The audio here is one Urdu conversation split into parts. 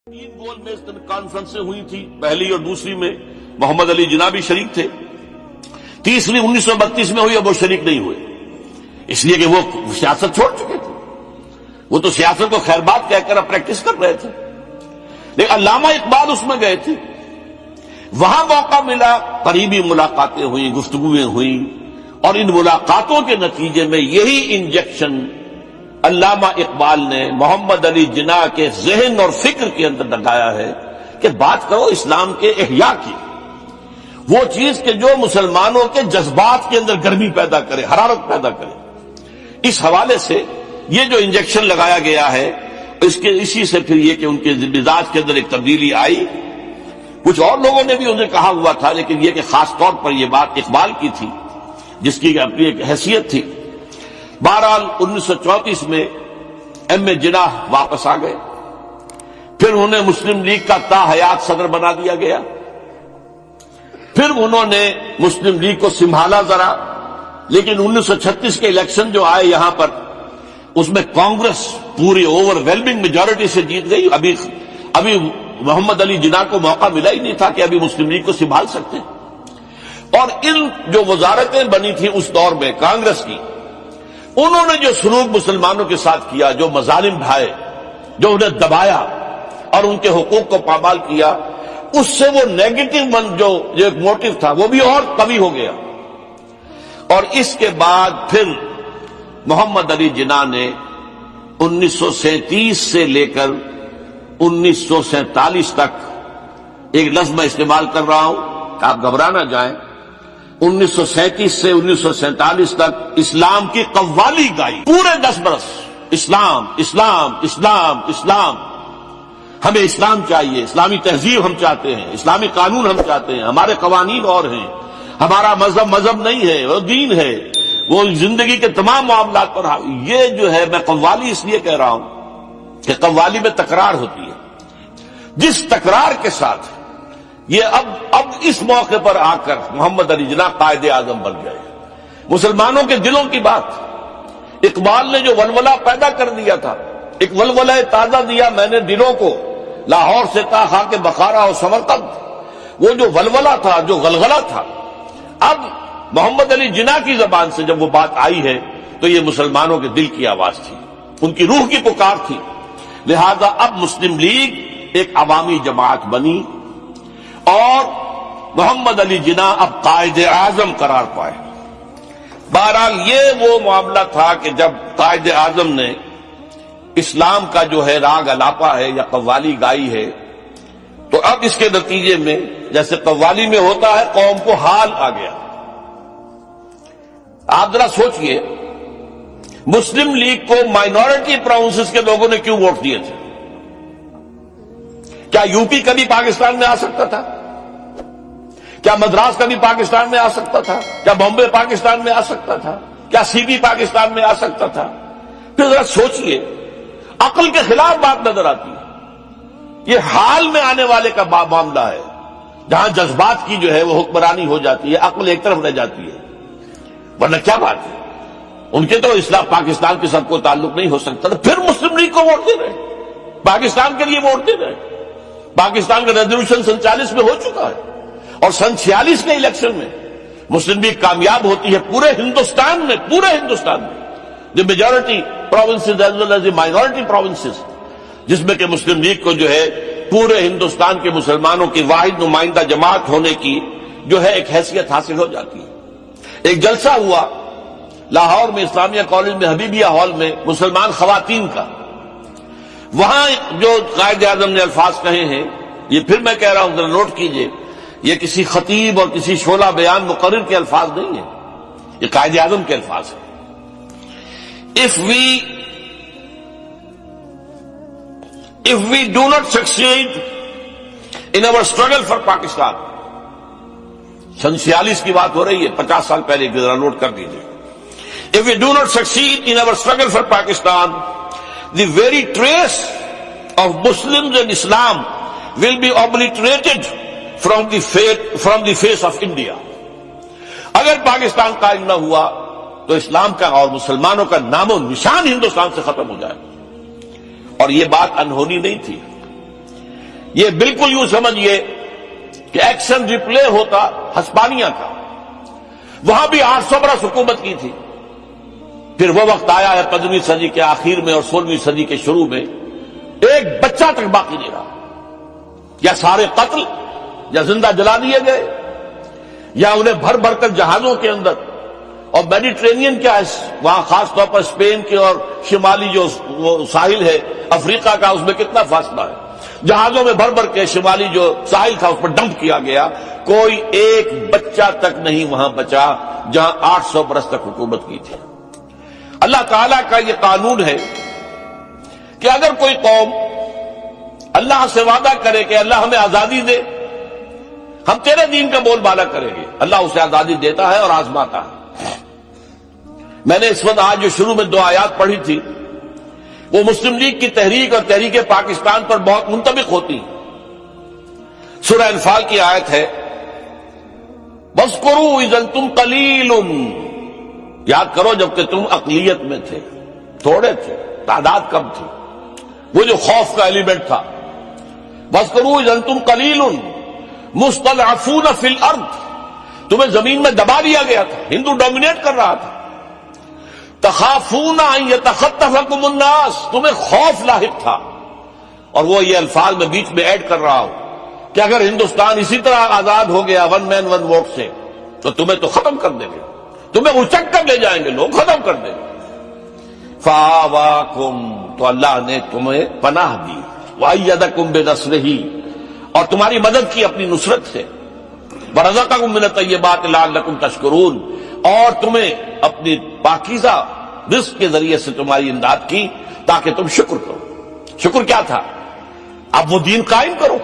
تین گول میز کانفرنسیں ہوئی تھی، پہلی اور دوسری میں محمد علی جناح بھی شریک تھے، تیسری 1932 میں ہوئی، اب وہ شریک نہیں ہوئے اس لیے کہ وہ سیاست چھوڑ چکے تھے، وہ تو سیاست کو خیر بات کہہ کر اب پریکٹس کر رہے تھے، لیکن علامہ اقبال اس میں گئے تھے، وہاں موقع ملا، قریبی ملاقاتیں ہوئیں، گفتگویں ہوئیں، اور ان ملاقاتوں کے نتیجے میں یہی انجیکشن علامہ اقبال نے محمد علی جناح کے ذہن اور فکر کے اندر لگایا ہے کہ بات کرو اسلام کے احیاء کی، وہ چیز کہ جو مسلمانوں کے جذبات کے اندر گرمی پیدا کرے، حرارت پیدا کرے۔ اس حوالے سے یہ جو انجیکشن لگایا گیا ہے، اسی سے پھر یہ کہ ان کے مزاج کے اندر ایک تبدیلی آئی۔ کچھ اور لوگوں نے بھی انہیں کہا ہوا تھا، لیکن یہ کہ خاص طور پر یہ بات اقبال کی تھی جس کی اپنی ایک حیثیت تھی۔ بہرحال 1934 میں ایم اے جناح واپس آ گئے، پھر انہیں مسلم لیگ کا تا حیات صدر بنا دیا گیا، پھر انہوں نے مسلم لیگ کو سنبھالا ذرا، لیکن 1936 کے الیکشن جو آئے یہاں پر، اس میں کانگریس پوری اوور ویلمنگ میجورٹی سے جیت گئی۔ ابھی محمد علی جناح کو موقع ملا ہی نہیں تھا کہ ابھی مسلم لیگ کو سنبھال سکتے، اور ان جو وزارتیں بنی تھیں اس دور میں کانگریس کی، انہوں نے جو سلوک مسلمانوں کے ساتھ کیا، جو مظالم ڈھائے، جو انہیں دبایا اور ان کے حقوق کو پامال کیا، اس سے وہ نیگیٹو جو ایک موٹیو تھا وہ بھی اور قوی ہو گیا۔ اور اس کے بعد پھر محمد علی جناح نے 1937 سے لے کر 1947 تک، ایک لفظ میں استعمال کر رہا ہوں کہ آپ گھبرا نہ جائیں، 1937 سے 1947 تک اسلام کی قوالی گائی، پورے 10 برس اسلام اسلام اسلام اسلام، ہمیں اسلام چاہیے، اسلامی تہذیب ہم چاہتے ہیں، اسلامی قانون ہم چاہتے ہیں، ہمارے قوانین اور ہیں، ہمارا مذہب نہیں ہے، وہ دین ہے، وہ زندگی کے تمام معاملات پر۔ یہ جو ہے، میں قوالی اس لیے کہہ رہا ہوں کہ قوالی میں تکرار ہوتی ہے، جس تکرار کے ساتھ یہ اب اس موقع پر آ کر محمد علی جناح قائد اعظم بن گئے۔ مسلمانوں کے دلوں کی بات، اقبال نے جو ولولہ پیدا کر دیا تھا، ایک ولولہ تازہ دیا میں نے دلوں کو، لاہور سے تا خاک بخارا اور سمرقند، وہ جو ولولہ تھا، جو غلغلہ تھا، اب محمد علی جناح کی زبان سے جب وہ بات آئی ہے تو یہ مسلمانوں کے دل کی آواز تھی، ان کی روح کی پکار تھی۔ لہذا اب مسلم لیگ ایک عوامی جماعت بنی اور محمد علی جناح اب قائد اعظم قرار پائے۔ بہرحال یہ وہ معاملہ تھا کہ جب قائد اعظم نے اسلام کا جو ہے راگ الاپا ہے یا قوالی گائی ہے، تو اب اس کے نتیجے میں جیسے قوالی میں ہوتا ہے، قوم کو حال آ گیا۔ آپ ذرا سوچئے، مسلم لیگ کو مائنورٹی پروونسز کے لوگوں نے کیوں ووٹ دیے تھے؟ کیا یو پی کبھی پاکستان میں آ سکتا تھا؟ کیا مدراس کبھی پاکستان میں آ سکتا تھا؟ کیا بامبے پاکستان میں آ سکتا تھا؟ کیا سی پی پاکستان میں آ سکتا تھا؟ پھر ذرا سوچئے، عقل کے خلاف بات نظر آتی ہے۔ یہ حال میں آنے والے کا معاملہ ہے، جہاں جذبات کی جو ہے وہ حکمرانی ہو جاتی ہے، عقل ایک طرف رہ جاتی ہے، ورنہ کیا بات ہے؟ ان کے تو اسلام پاکستان کے سب کو تعلق نہیں ہو سکتا تھا، پھر مسلم لیگ کو ووٹ دے رہے، پاکستان کے لیے ووٹ دے رہے۔ پاکستان کا ریزولوشن 47 میں ہو چکا ہے، اور 46 کے الیکشن میں مسلم لیگ کامیاب ہوتی ہے پورے ہندوستان میں، the majority provinces as well as the minority provinces, جس میں کہ مسلم لیگ کو جو ہے پورے ہندوستان کے مسلمانوں کی واحد نمائندہ جماعت ہونے کی جو ہے ایک حیثیت حاصل ہو جاتی ہے۔ ایک جلسہ ہوا لاہور میں اسلامیہ کالج میں حبیبیہ ہال میں مسلمان خواتین کا، وہاں جو قائد اعظم نے الفاظ کہے ہیں، یہ پھر میں کہہ رہا ہوں ذرا نوٹ کیجئے، یہ کسی خطیب اور کسی شعلہ بیان مقرر کے الفاظ نہیں ہیں، یہ قائد اعظم کے الفاظ ہیں۔ If we do not succeed in our struggle for Pakistan، 46 کی بات ہو رہی ہے، 50 سال پہلے کی، ذرا نوٹ کر دیجئے۔ If we do not succeed in our struggle for Pakistan، the very trace of Muslims and Islam will be obliterated from the face of India۔ اگر پاکستان قائم نہ ہوا تو اسلام کا اور مسلمانوں کا نام و نشان ہندوستان سے ختم ہو جائے، اور یہ بات انہونی نہیں تھی۔ یہ بالکل یوں سمجھیے کہ ایکشن ریپلے ہوتا ہسپانیہ کا، وہاں بھی 800 برس حکومت کی تھی. پھر وہ وقت آیا ہے 15ویں صدی کے آخر میں اور 16ویں صدی کے شروع میں، ایک بچہ تک باقی نہیں رہا. یا سارے قتل، یا زندہ جلا دیے گئے، یا انہیں بھر بھر کر جہازوں کے اندر. اور میڈیٹرینین کیا ہے وہاں، خاص طور پر اسپین کے اور شمالی جو وہ ساحل ہے افریقہ کا، اس میں کتنا فاصلہ ہے، جہازوں میں بھر بھر کے شمالی جو ساحل تھا اس پر ڈمپ کیا گیا. کوئی ایک بچہ تک نہیں وہاں بچا جہاں 800 برس تک حکومت کی تھی. اللہ تعالیٰ کا یہ قانون ہے کہ اگر کوئی قوم اللہ سے وعدہ کرے کہ اللہ ہمیں آزادی دے، ہم تیرے دین کا بول بالا کریں گے، اللہ اسے آزادی دیتا ہے اور آزماتا ہے. میں نے اس وقت آج جو شروع میں 2 آیات پڑھی تھی وہ مسلم لیگ کی تحریک اور تحریک پاکستان پر بہت منطبق ہوتی ہیں. سورہ انفال کی آیت ہے وَاذْكُرُوا إِذْ أَنْتُمْ قَلِيلٌ، یاد کرو جب کہ تم اقلیت میں تھے، تھوڑے تھے، تعداد کم تھی. وہ جو خوف کا ایلیمنٹ تھا، وَاذْكُرُوا إِذْ أَنْتُمْ قَلِيلٌ مُسْتَضْعَفُونَ فِي الْأَرْضِ، تمہیں زمین میں دبا دیا گیا تھا، ہندو ڈومینیٹ کر رہا تھا. تخافون ان یتخطفکم الناس، تمہیں خوف لاحق تھا. اور وہ یہ الفاظ میں بیچ میں ایڈ کر رہا ہوں کہ اگر ہندوستان اسی طرح آزاد ہو گیا 1 مین 1 ووٹ سے تو تمہیں تو ختم کر دیں گے، تمہیں اچک کر لے جائیں گے، لوگ ختم کر دیں گے. فآواکم، تو اللہ نے تمہیں پناہ دی. وأیدکم بنصرہ، اور تمہاری مدد کی اپنی نصرت سے. ورزقکم من الطیبات لعلکم تشکرون، اور تمہیں اپنی پاکیزہ رزق کے ذریعے سے تمہاری امداد کی تاکہ تم شکر کرو. شکر کیا تھا؟ اب وہ دین قائم کرو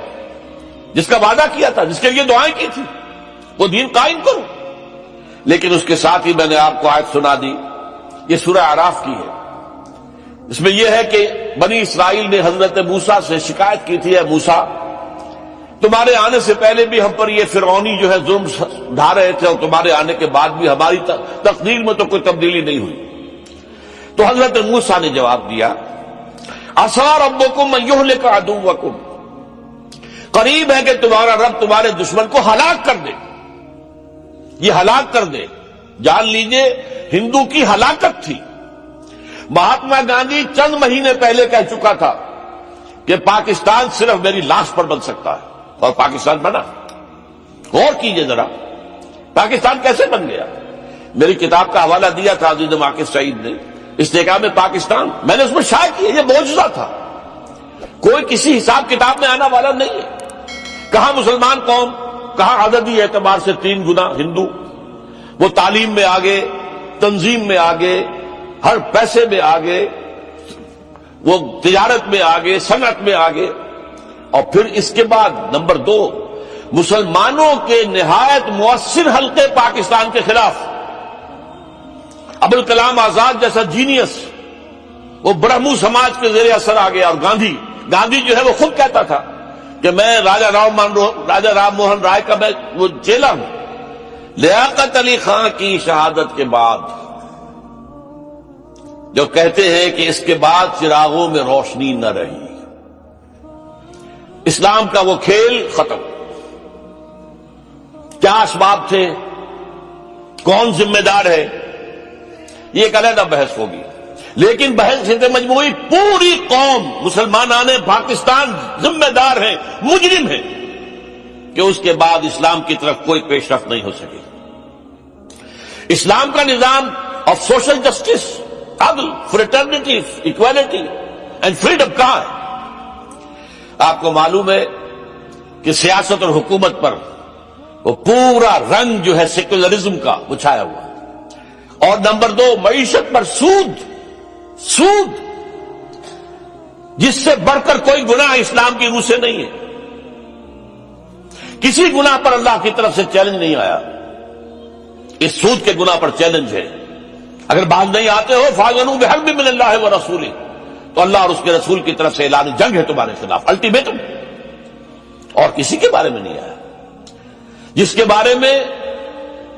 جس کا وعدہ کیا تھا، جس کے لیے دعائیں کی تھی، وہ دین قائم کرو. لیکن اس کے ساتھ ہی میں نے آپ کو آیت سنا دی، یہ سورہ اعراف کی ہے. اس میں یہ ہے کہ بنی اسرائیل نے حضرت موسیٰ سے شکایت کی تھی، اے موسیٰ تمہارے آنے سے پہلے بھی ہم پر یہ فرعونی جو ہے ظلم ڈھا رہے تھے، اور تمہارے آنے کے بعد بھی ہماری تقدیر میں تو کوئی تبدیلی نہیں ہوئی. تو حضرت موسیٰ نے جواب دیا عَصَىٰ رَبُّكُمْ أَن يُهْلِكَ عَدُوَّكُمْ، قریب ہے کہ تمہارا رب تمہارے دشمن کو ہلاک کر دے. یہ ہلاک کر دے، جان لیجئے ہندو کی ہلاکت تھی. مہاتما گاندھی چند مہینے پہلے کہہ چکا تھا کہ پاکستان صرف میری لاش پر بن سکتا ہے، اور پاکستان بنا. غور کیجئے ذرا پاکستان کیسے بن گیا. میری کتاب کا حوالہ دیا تھا عزیز ماکر سعید نے، استحکام پاکستان، میں نے اس میں شائع کیا یہ معجزہ تھا، کوئی کسی حساب کتاب میں آنا والا نہیں ہے. کہاں مسلمان قوم، کہاں عددی اعتبار سے 3 گنا ہندو، وہ تعلیم میں آگے، تنظیم میں آگے، ہر پیسے میں آگے، وہ تجارت میں آگے، صنعت میں آگے. اور پھر اس کے بعد نمبر 2 مسلمانوں کے نہایت مؤثر حلقے پاکستان کے خلاف. ابوالکلام آزاد جیسا جینیس وہ برہمو سماج کے زیر اثر آ گیا. اور گاندھی جو ہے وہ خود کہتا تھا کہ میں راجہ رام موہن رائے کا میں وہ چیلا ہوں. لیاقت علی خان کی شہادت کے بعد جو کہتے ہیں کہ اس کے بعد چراغوں میں روشنی نہ رہی، اسلام کا وہ کھیل ختم. کیا اسباب تھے، کون ذمہ دار ہے، یہ ایک علیحدہ بحث ہوگی. لیکن بحث سے مجموعی پوری قوم مسلمانان پاکستان ذمہ دار ہیں، مجرم ہیں کہ اس کے بعد اسلام کی طرف کوئی پیش رفت نہیں ہو سکے. اسلام کا نظام آف سوشل جسٹس، عدل، فریٹرنیٹی، ایکوالٹی اینڈ فریڈم کہاں ہے؟ آپ کو معلوم ہے کہ سیاست اور حکومت پر وہ پورا رنگ جو ہے سیکولرزم کا وہ چھایا ہوا ہے. اور نمبر 2 معیشت پر سود جس سے بڑھ کر کوئی گناہ اسلام کی روح سے نہیں ہے. کسی گناہ پر اللہ کی طرف سے چیلنج نہیں آیا، اس سود کے گناہ پر چیلنج ہے. اگر باز نہیں آتے ہو فَاذَنُوا بِحَرْبٍ مِّنَ اللَّهِ وَرَسُولِهِ، تو اللہ اور اس کے رسول کی طرف سے اعلان جنگ ہے تمہارے خلاف، الٹیمیٹم. اور کسی کے بارے میں نہیں آیا جس کے بارے میں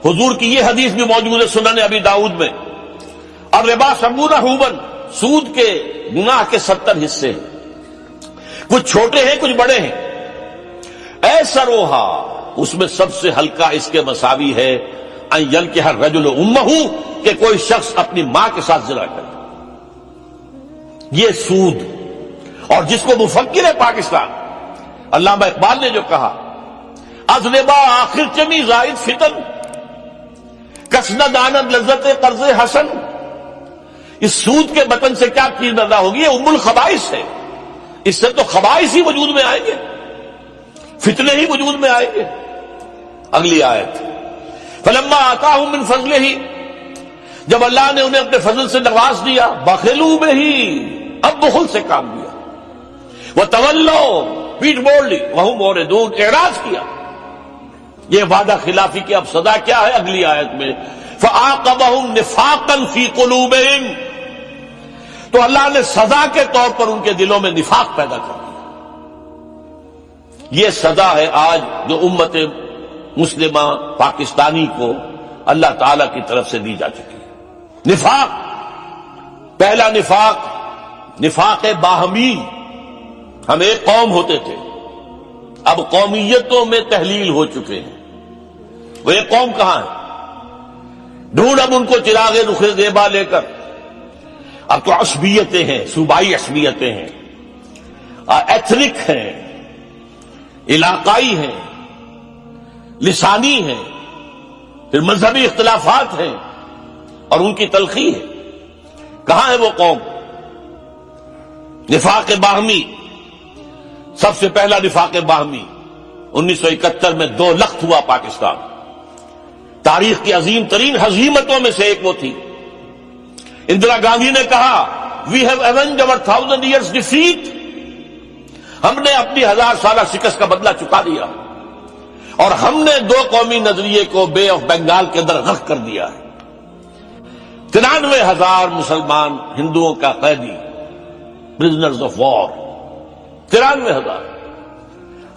حضور کی یہ حدیث بھی موجود ہے سنن ابی داؤد میں، اور ربا 70 حوبن، سود کے گناہ کے 70 حصے ہیں، کچھ چھوٹے ہیں کچھ بڑے ہیں. ایسروہا، اس میں سب سے ہلکا اس کے مساوی ہے ان یلکح الرجل امہ، کہ کوئی شخص اپنی ماں کے ساتھ زنا کرے. یہ سود. اور جس کو مفکر ہے پاکستان علامہ اقبال نے جو کہا، از ربا آخر چمی زائد فتن، کسنا دانت لذت قرض حسن. اس سود کے بطن سے کیا چیز پیدا ہوگی؟ یہ ام الخبائث ہے. اس سے تو خبائث ہی وجود میں آئیں گے، فتنے ہی وجود میں آئیں گے. اگلی آیت، فلما آتاہم من فضلہ، جب اللہ نے انہیں اپنے فضل سے نواز دیا، بخلوا بہ، اب بخل سے کام لیا. وتولوا، پیٹ موڑ لی، وہم موردون، اعراض کیا. یہ وعدہ خلافی کی اب سزا کیا ہے؟ اگلی آیت میں، فعاقبہم نفاقا فی قلوبہم، تو اللہ نے سزا کے طور پر ان کے دلوں میں نفاق پیدا کر دیا. یہ سزا ہے آج جو امت مسلمہ پاکستانی کو اللہ تعالی کی طرف سے دی جا چکی ہے. نفاق، پہلا نفاق نفاق باہمی. ہم ایک قوم ہوتے تھے، اب قومیتوں میں تحلیل ہو چکے ہیں. وہ ایک قوم کہاں ہے؟ ڈھونڈ اب ان کو چراغ رخ زیبا لے کر. اب تو عصبیتیں ہیں، صوبائی عصبیتیں ہیں، ایتھنک ہیں، علاقائی ہیں، لسانی ہیں، پھر مذہبی اختلافات ہیں، اور ان کی تلخی ہے. کہاں ہے وہ قوم؟ نفاق باہمی. سب سے پہلا نفاق باہمی 1971 میں 2 لخت ہوا پاکستان. تاریخ کی عظیم ترین ہزیمتوں میں سے ایک وہ تھی. اندرا گاندھی نے کہا، we have ایونجڈ our 1000 years defeat، ہم نے اپنی 1000 سالہ شکست کا بدلہ چکا دیا، اور ہم نے 2 قومی نظریے کو بے آف بنگال کے اندر غرق کر دیا ہے. 93,000 مسلمان ہندوؤں کا قیدی، پرزنرز آف وار. 93,000.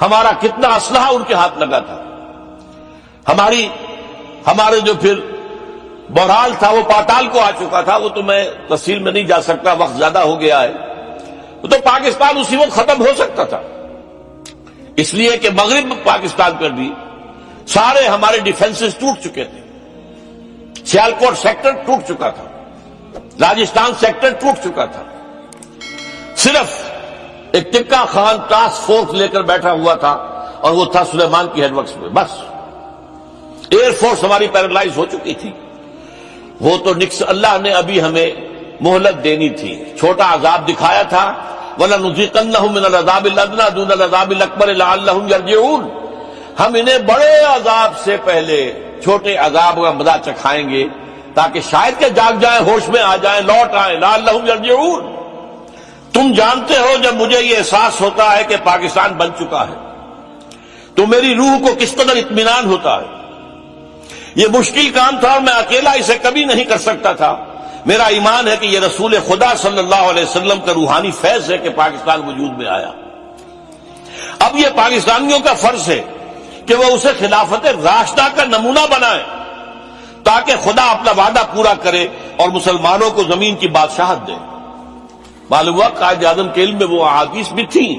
ہمارا کتنا اسلحہ ان کے ہاتھ لگا تھا. ہمارے جو پھر بہرحال تھا وہ پاتال کو آ چکا تھا. وہ تو میں تفصیل میں نہیں جا سکتا، وقت زیادہ ہو گیا ہے. تو پاکستان اسی وقت ختم ہو سکتا تھا، اس لیے کہ مغرب پاکستان پر بھی سارے ہمارے ڈیفنسز ٹوٹ چکے تھے. سیالکوٹ سیکٹر ٹوٹ چکا تھا، راجستھان سیکٹر ٹوٹ چکا تھا. صرف ایک ٹکا خان ٹاسک فورس لے کر بیٹھا ہوا تھا، اور وہ تھا سلیمان کی ہیڈ ورکس میں. بس ایئر فورس ہماری پیرالائز ہو چکی تھی. وہ تو اللہ نے ابھی ہمیں مہلت دینی تھی. چھوٹا عذاب دکھایا تھا، وَلَنُذِيقَنَّهُم مِّنَ الْعَذَابِ الْأَدْنَىٰ دُونَ الْعَذَابِ الْأَكْبَرِ لَعَلَّهُمْ يَرْجِعُونَ. ہم انہیں بڑے عذاب سے پہلے چھوٹے عذاب کا مزہ چکھائیں گے تاکہ شاید کہ جاگ جائیں، ہوش میں آ جائیں، لوٹ آئیں. لَعَلَّهُمْ يَرْجِعُونَ. تم جانتے ہو جب مجھے یہ احساس ہوتا ہے کہ پاکستان بن چکا ہے تو میری روح کو کس قدر اطمینان ہوتا ہے. یہ مشکل کام تھا اور میں اکیلا اسے کبھی نہیں کر سکتا تھا. میرا ایمان ہے کہ یہ رسول خدا صلی اللہ علیہ وسلم کا روحانی فیض ہے کہ پاکستان وجود میں آیا. اب یہ پاکستانیوں کا فرض ہے کہ وہ اسے خلافت راشدہ کا نمونہ بنائیں تاکہ خدا اپنا وعدہ پورا کرے اور مسلمانوں کو زمین کی بادشاہت دے. معلوم ہوا قائد اعظم کے علم میں وہ احادیث بھی تھیں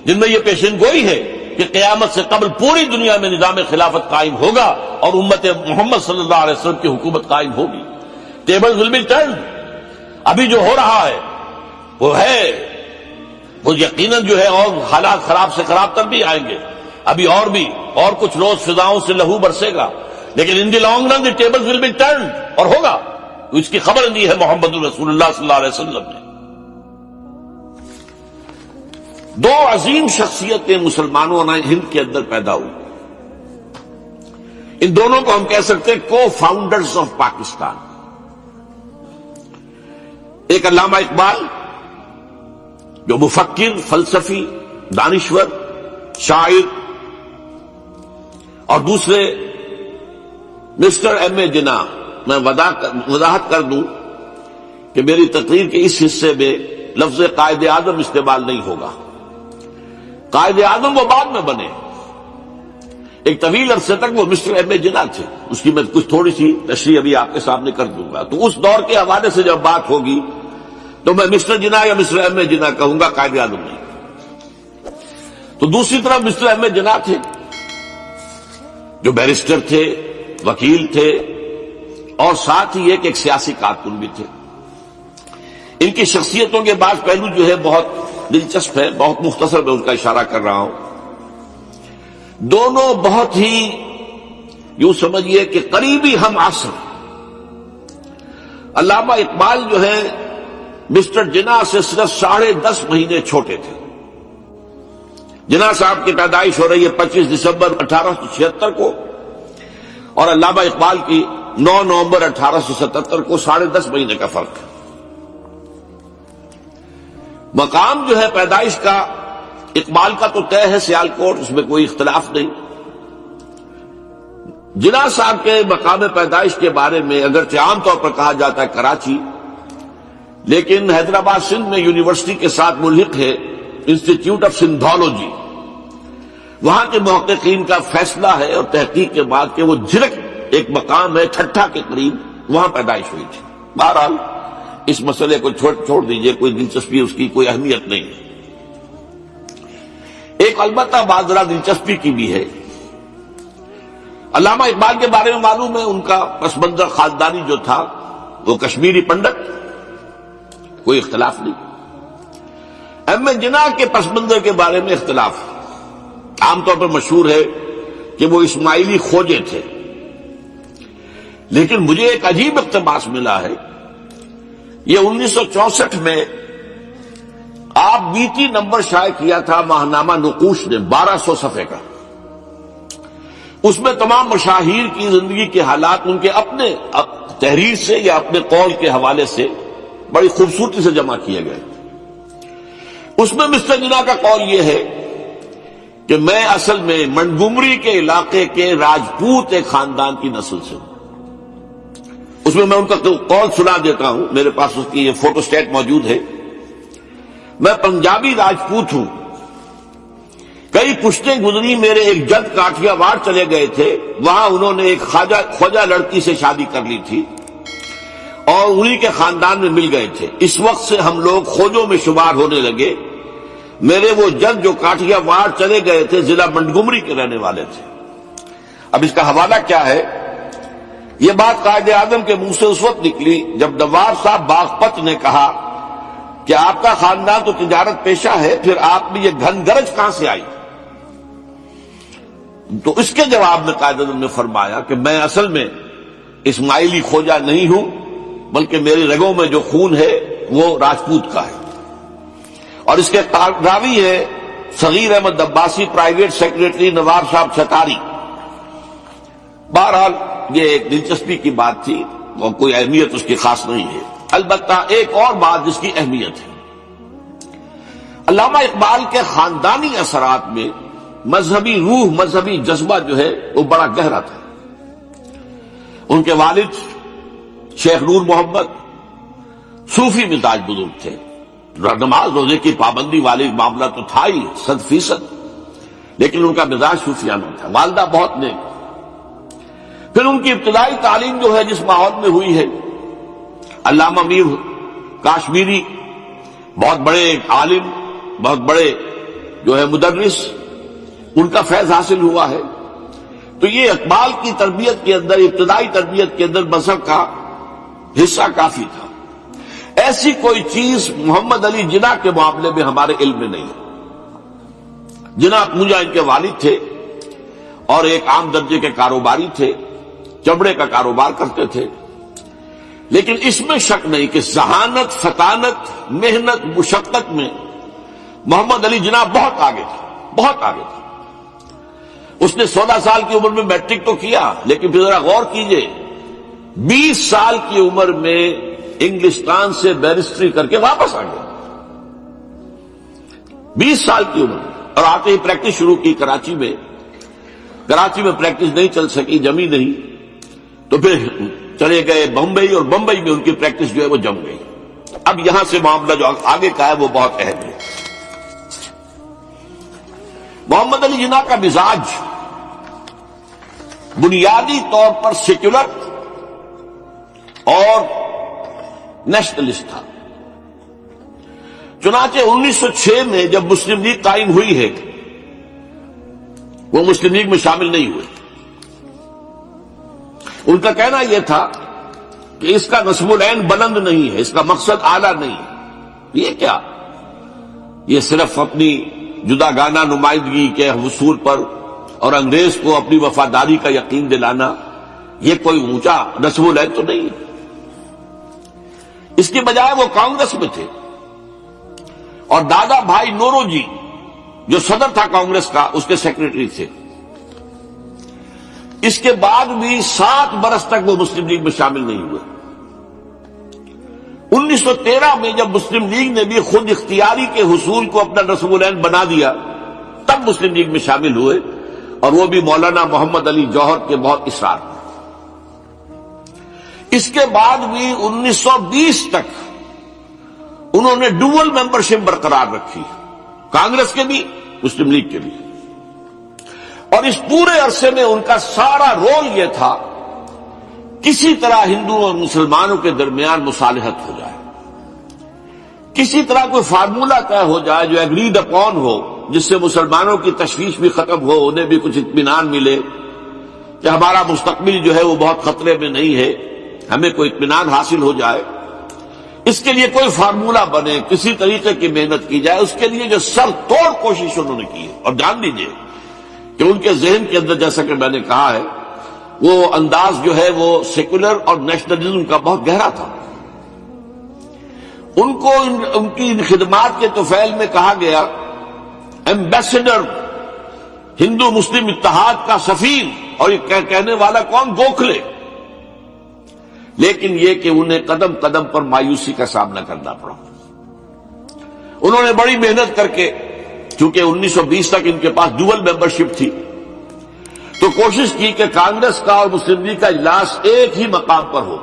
جن میں یہ پیشن گوئی ہے کہ قیامت سے قبل پوری دنیا میں نظام خلافت قائم ہوگا اور امت محمد صلی اللہ علیہ وسلم کی حکومت قائم ہوگی. Table will be turned. ابھی جو ہو رہا ہے وہ یقیناً جو ہے اور حالات خراب سے خراب تر بھی آئیں گے. ابھی اور کچھ روز فضاؤں سے لہو برسے گا، لیکن in the long run the table will be turned, اور ہوگا. اس کی خبر دی ہے محمد رسول اللہ صلی اللہ علیہ وسلم نے. 2 عظیم شخصیتیں مسلمانوں نے ہند کے اندر پیدا ہوئی. ان دونوں کو ہم کہہ سکتے ہیں کو فاؤنڈرز آف پاکستان. ایک علامہ اقبال جو مفکر، فلسفی، دانشور، شاعر، اور دوسرے مسٹر ایم اے جناح. میں وضاحت کر دوں کہ میری تقریر کے اس حصے میں لفظ قائد اعظم استعمال نہیں ہوگا. قائد اعظم وہ بعد میں بنے. ایک طویل عرصے تک وہ مسٹر ایم اے جناح تھے. اس کی میں کچھ تھوڑی سی تشریح ابھی آپ کے سامنے کر دوں گا. تو اس دور کے حوالے سے جب بات ہوگی تو میں مسٹر جناح یا مسٹر ایم اے جناح کہوں گا، قائد اعظم نہیں. تو دوسری طرف مسٹر ایم اے جناح تھے جو بیرسٹر تھے، وکیل تھے اور ساتھ ہی ایک سیاسی کارکن بھی تھے۔ ان کی شخصیتوں کے بعض پہلو جو ہے بہت دلچسپ ہے، بہت مختصر میں اس کا اشارہ کر رہا ہوں۔ دونوں بہت ہی یوں سمجھیے کہ قریبی ہم عصر۔ علامہ اقبال جو ہے مسٹر جناح سے صرف 10.5 مہینے چھوٹے تھے۔ جناح صاحب کی پیدائش ہو رہی ہے 25 دسمبر 1876 کو اور علامہ اقبال کی 9 نومبر 1877 کو 10.5 مہینے کا فرق ہے۔ مقام جو ہے پیدائش کا اقبال کا تو طے ہے سیالکوٹ، اس میں کوئی اختلاف نہیں۔ جناح صاحب کے مقام پیدائش کے بارے میں اگرچہ عام طور پر کہا جاتا ہے کراچی، لیکن حیدرآباد سندھ میں یونیورسٹی کے ساتھ ملحق ہے انسٹیٹیوٹ آف سندھولوجی۔ وہاں کے محققین کا فیصلہ ہے اور تحقیق کے بعد کہ وہ جھرک ایک مقام ہے ٹھٹھا کے قریب، وہاں پیدائش ہوئی تھی۔ بہرحال اس مسئلے کو چھوڑ دیجئے، کوئی دلچسپی اس کی کوئی اہمیت نہیں ہے۔ ایک البتہ بات ذرا دلچسپی کی بھی ہے۔ علامہ اقبال کے بارے میں معلوم ہے ان کا پس منظر خاندانی جو تھا وہ کشمیری پنڈت، کوئی اختلاف نہیں۔ ایم اے جناح کے پس منظر کے بارے میں اختلاف عام طور پر مشہور ہے کہ وہ اسماعیلی کھوجے تھے، لیکن مجھے ایک عجیب اقتباس ملا ہے۔ یہ 1964 میں آپ بیتی نمبر شائع کیا تھا ماہنامہ نقوش نے 1200 صفحے کا۔ اس میں تمام مشاہیر کی زندگی کے حالات ان کے اپنے تحریر سے یا اپنے قول کے حوالے سے بڑی خوبصورتی سے جمع کیے گئے۔ اس میں مسٹر جناح کا قول یہ ہے کہ میں اصل میں منٹگومری کے علاقے کے راجپوت ایک خاندان کی نسل سے ہوں۔ اس میں ان کا قول سنا دیتا ہوں، میرے پاس اس کی یہ فوٹو سٹیٹ موجود ہے۔ میں پنجابی راجپوت ہوں، کئی پشتیں گزری، میرے ایک جد کاٹھیا واڑ چلے گئے تھے، وہاں انہوں نے ایک خواجہ لڑکی سے شادی کر لی تھی اور انہی کے خاندان میں مل گئے تھے۔ اس وقت سے ہم لوگ کھوجوں میں شمار ہونے لگے۔ میرے وہ جد جو کاٹھیا واڑ چلے گئے تھے ضلع منٹگومری کے رہنے والے تھے۔ اب اس کا حوالہ کیا ہے؟ یہ بات قائد اعظم کے منہ سے اس وقت نکلی جب نواب صاحب باغپت نے کہا کہ آپ کا خاندان تو تجارت پیشہ ہے، پھر آپ میں یہ گھن گرج کہاں سے آئی؟ تو اس کے جواب میں قائد اعظم نے فرمایا کہ میں اصل میں اسماعیلی کھوجا نہیں ہوں، بلکہ میری رگوں میں جو خون ہے وہ راجپوت کا ہے۔ اور اس کے راوی ہے صغیر احمد عباسی، پرائیویٹ سیکریٹری نواب صاحب چھتاری۔ بہرحال یہ ایک دلچسپی کی بات تھی اور کوئی اہمیت اس کی خاص نہیں ہے۔ البتہ ایک اور بات جس کی اہمیت ہے، علامہ اقبال کے خاندانی اثرات میں مذہبی روح، مذہبی جذبہ جو ہے وہ بڑا گہرا تھا۔ ان کے والد شیخ نور محمد صوفی مزاج بزرگ تھے، نماز روزے کی پابندی والی معاملہ تو تھا ہی 100%، لیکن ان کا مزاج صوفیانہ تھا۔ والدہ بہت نیک۔ پھر ان کی ابتدائی تعلیم جو ہے جس ماحول میں ہوئی ہے، علامہ میر کاشمیری بہت بڑے عالم، بہت بڑے جو ہے مدرس، ان کا فیض حاصل ہوا ہے۔ تو یہ اقبال کی تربیت کے اندر، ابتدائی تربیت کے اندر مذہب کا حصہ کافی تھا۔ ایسی کوئی چیز محمد علی جناح کے معاملے میں ہمارے علم میں نہیں ہے۔ جناح پونجا ان کے والد تھے اور ایک عام درجے کے کاروباری تھے، چمڑے کا کاروبار کرتے تھے، لیکن اس میں شک نہیں کہ ذہانت، فطانت، محنت، مشقت میں محمد علی جناح بہت آگے تھا، بہت آگے تھا۔ اس نے 16 سال کی عمر میں میٹرک تو کیا، لیکن پھر ذرا غور کیجئے 20 سال کی عمر میں انگلستان سے بیرسٹری کر کے واپس آ گیا۔ 20 سال کی عمر اور آتے ہی پریکٹس شروع کی کراچی میں۔ کراچی میں پریکٹس نہیں چل سکی، جمی نہیں، تو پھر چلے گئے بمبئی، اور بمبئی میں ان کی پریکٹس جو ہے وہ جم گئی۔ اب یہاں سے معاملہ جو آگے کا ہے وہ بہت اہم ہے۔ محمد علی جناح کا مزاج بنیادی طور پر سیکولر اور نیشنلسٹ تھا۔ چنانچہ 1906 میں جب مسلم لیگ قائم ہوئی ہے، وہ مسلم لیگ میں شامل نہیں ہوئے، ان کا کہنا یہ تھا کہ اس کا نصب العین بلند نہیں ہے، اس کا مقصد اعلیٰ نہیں ہے۔ یہ کیا؟ یہ صرف اپنی جداگانہ نمائندگی کے حصول پر اور انگریز کو اپنی وفاداری کا یقین دلانا، یہ کوئی اونچا نصب العین تو نہیں ہے۔ اس کے بجائے وہ کانگریس میں تھے، اور دادا بھائی نورو جی جو صدر تھا کانگریس کا، اس کے سیکریٹری تھے۔ اس کے بعد بھی 7 برس تک وہ مسلم لیگ میں شامل نہیں ہوئے۔ 1913 میں جب مسلم لیگ نے بھی خود اختیاری کے حصول کو اپنا نصب العین بنا دیا، تب مسلم لیگ میں شامل ہوئے، اور وہ بھی مولانا محمد علی جوہر کے بہت اصرار پر۔ اس کے بعد بھی 1920 تک انہوں نے ڈوئل ممبرشپ برقرار رکھی، کانگریس کے بھی مسلم لیگ کے بھی، اور اس پورے عرصے میں ان کا سارا رول یہ تھا کسی طرح ہندوؤں اور مسلمانوں کے درمیان مصالحت ہو جائے، کسی طرح کوئی فارمولہ طے ہو جائے جو ایگریڈ اپون ہو، جس سے مسلمانوں کی تشویش بھی ختم ہو، انہیں بھی کچھ اطمینان ملے کہ ہمارا مستقبل جو ہے وہ بہت خطرے میں نہیں ہے، ہمیں کوئی اطمینان حاصل ہو جائے۔ اس کے لیے کوئی فارمولہ بنے، کسی طریقے کی محنت کی جائے، اس کے لیے جو سر توڑ کوشش انہوں نے کی ہے۔ اور جان لیجیے کہ ان کے ذہن کے اندر، جیسا کہ میں نے کہا ہے، وہ انداز جو ہے وہ سیکولر اور نیشنلزم کا بہت گہرا تھا۔ ان کو ان کی خدمات کے طفیل میں کہا گیا ایمبیسڈر ہندو مسلم اتحاد کا سفیر، اور یہ کہنے والا کون؟ گوکھلے۔ لیکن یہ کہ انہیں قدم قدم پر مایوسی کا سامنا کرنا پڑا۔ انہوں نے بڑی محنت کر کے، چونکہ 1920 تک ان کے پاس ڈوئل ممبرشپ تھی، تو کوشش کی کہ کانگریس کا اور مسلم لیگ کا اجلاس ایک ہی مقام پر ہو،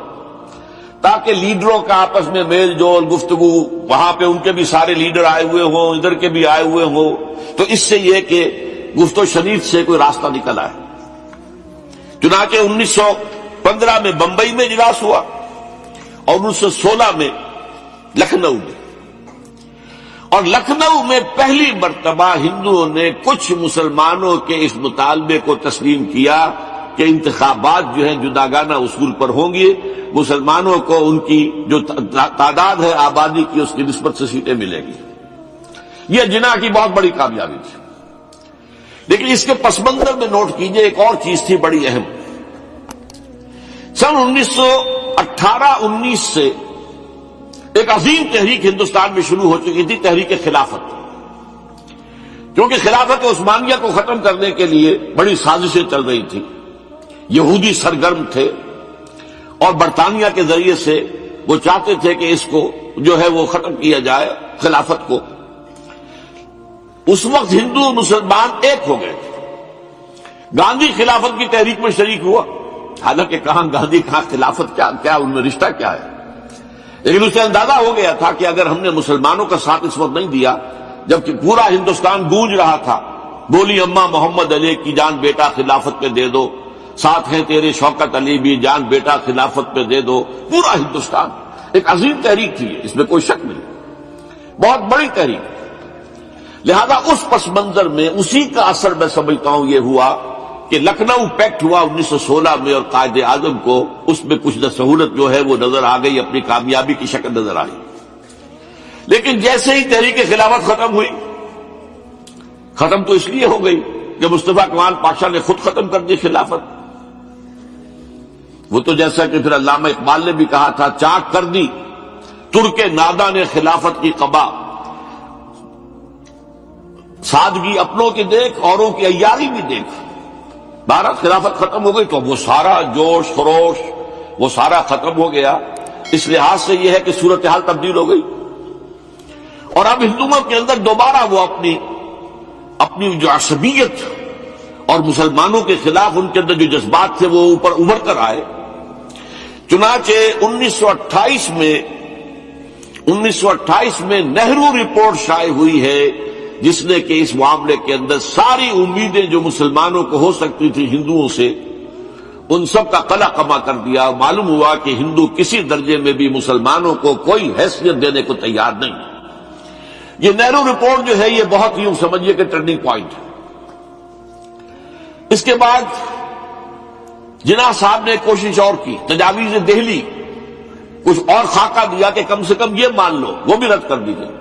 تاکہ لیڈروں کا آپس میں میل جول، گفتگو، وہاں پہ ان کے بھی سارے لیڈر آئے ہوئے ہوں، ادھر کے بھی آئے ہوئے ہوں، تو اس سے یہ کہ گفت و شنید سے کوئی راستہ نکل آئے۔ چنانچہ 1915 میں بمبئی میں اجلاس ہوا، اور 1916 میں لکھنؤ میں، اور لکھنؤ میں پہلی مرتبہ ہندوؤں نے کچھ مسلمانوں کے اس مطالبے کو تسلیم کیا کہ انتخابات جو ہیں جداگانہ اصول پر ہوں گے، مسلمانوں کو ان کی جو تعداد ہے آبادی کی اس کی نسبت سے سیٹیں ملیں گی۔ یہ جناح کی بہت بڑی کامیابی تھی۔ لیکن اس کے پس منظر میں نوٹ کیجئے ایک اور چیز تھی بڑی اہم۔ سن 1918-19 سے ایک عظیم تحریک ہندوستان میں شروع ہو چکی تھی، تحریک خلافت، کیونکہ خلافت عثمانیہ کو ختم کرنے کے لیے بڑی سازشیں چل رہی تھیں۔ یہودی سرگرم تھے، اور برطانیہ کے ذریعے سے وہ چاہتے تھے کہ اس کو جو ہے وہ ختم کیا جائے، خلافت کو۔ اس وقت ہندو مسلمان ایک ہو گئے تھے۔ گاندھی خلافت کی تحریک میں شریک ہوا، حالانکہ کہاں گاندھی کہاں خلافت، کیا ان میں رشتہ کیا ہے، لیکن اسے اندازہ ہو گیا تھا کہ اگر ہم نے مسلمانوں کا ساتھ اس وقت نہیں دیا، جبکہ پورا ہندوستان گونج رہا تھا، بولی اماں محمد علی کی جان بیٹا خلافت پہ دے دو، ساتھ ہیں تیرے شوکت علی بھی جان بیٹا خلافت پہ دے دو، پورا ہندوستان، ایک عظیم تحریک تھی، اس میں کوئی شک نہیں، بہت بڑی تحریک۔ لہذا اس پس منظر میں اسی کا اثر میں سمجھتا ہوں یہ ہوا کہ لکھنؤ پیکٹ ہوا 1916 میں، اور قائد اعظم کو اس میں کچھ سہولت جو ہے وہ نظر آ گئی، اپنی کامیابی کی شکل نظر آئی۔ لیکن جیسے ہی تحریک خلافت ختم ہوئی، ختم تو اس لیے ہو گئی کہ مصطفیٰ کمال پاشا نے خود ختم کر دی خلافت۔ وہ تو جیسا کہ پھر علامہ اقبال نے بھی کہا تھا، چاک کر دی ترک نادا نے خلافت کی قبا، سادگی اپنوں کی دیکھ اوروں کی عیاری بھی دیکھ۔ بھارت خلافت ختم ہو گئی تو وہ سارا جوش خروش وہ سارا ختم ہو گیا۔ اس لحاظ سے یہ ہے کہ صورتحال تبدیل ہو گئی، اور اب ہندوؤں کے اندر دوبارہ وہ اپنی جو عصبیت اور مسلمانوں کے خلاف ان کے اندر جو جذبات تھے وہ اوپر ابھر کر آئے۔ چنانچہ 1928 میں نہرو رپورٹ شائع ہوئی ہے، جس نے کہ اس معاملے کے اندر ساری امیدیں جو مسلمانوں کو ہو سکتی تھی ہندوؤں سے، ان سب کا قلع کما کر دیا۔ معلوم ہوا کہ ہندو کسی درجے میں بھی مسلمانوں کو کوئی حیثیت دینے کو تیار نہیں۔ یہ نہرو رپورٹ جو ہے یہ بہت یوں سمجھیے کہ ٹرننگ پوائنٹ ہے۔ اس کے بعد جناح صاحب نے کوشش اور کی، تجاویز دہلی کچھ اور خاکہ دیا کہ کم سے کم یہ مان لو، وہ بھی رد کر دی گئی۔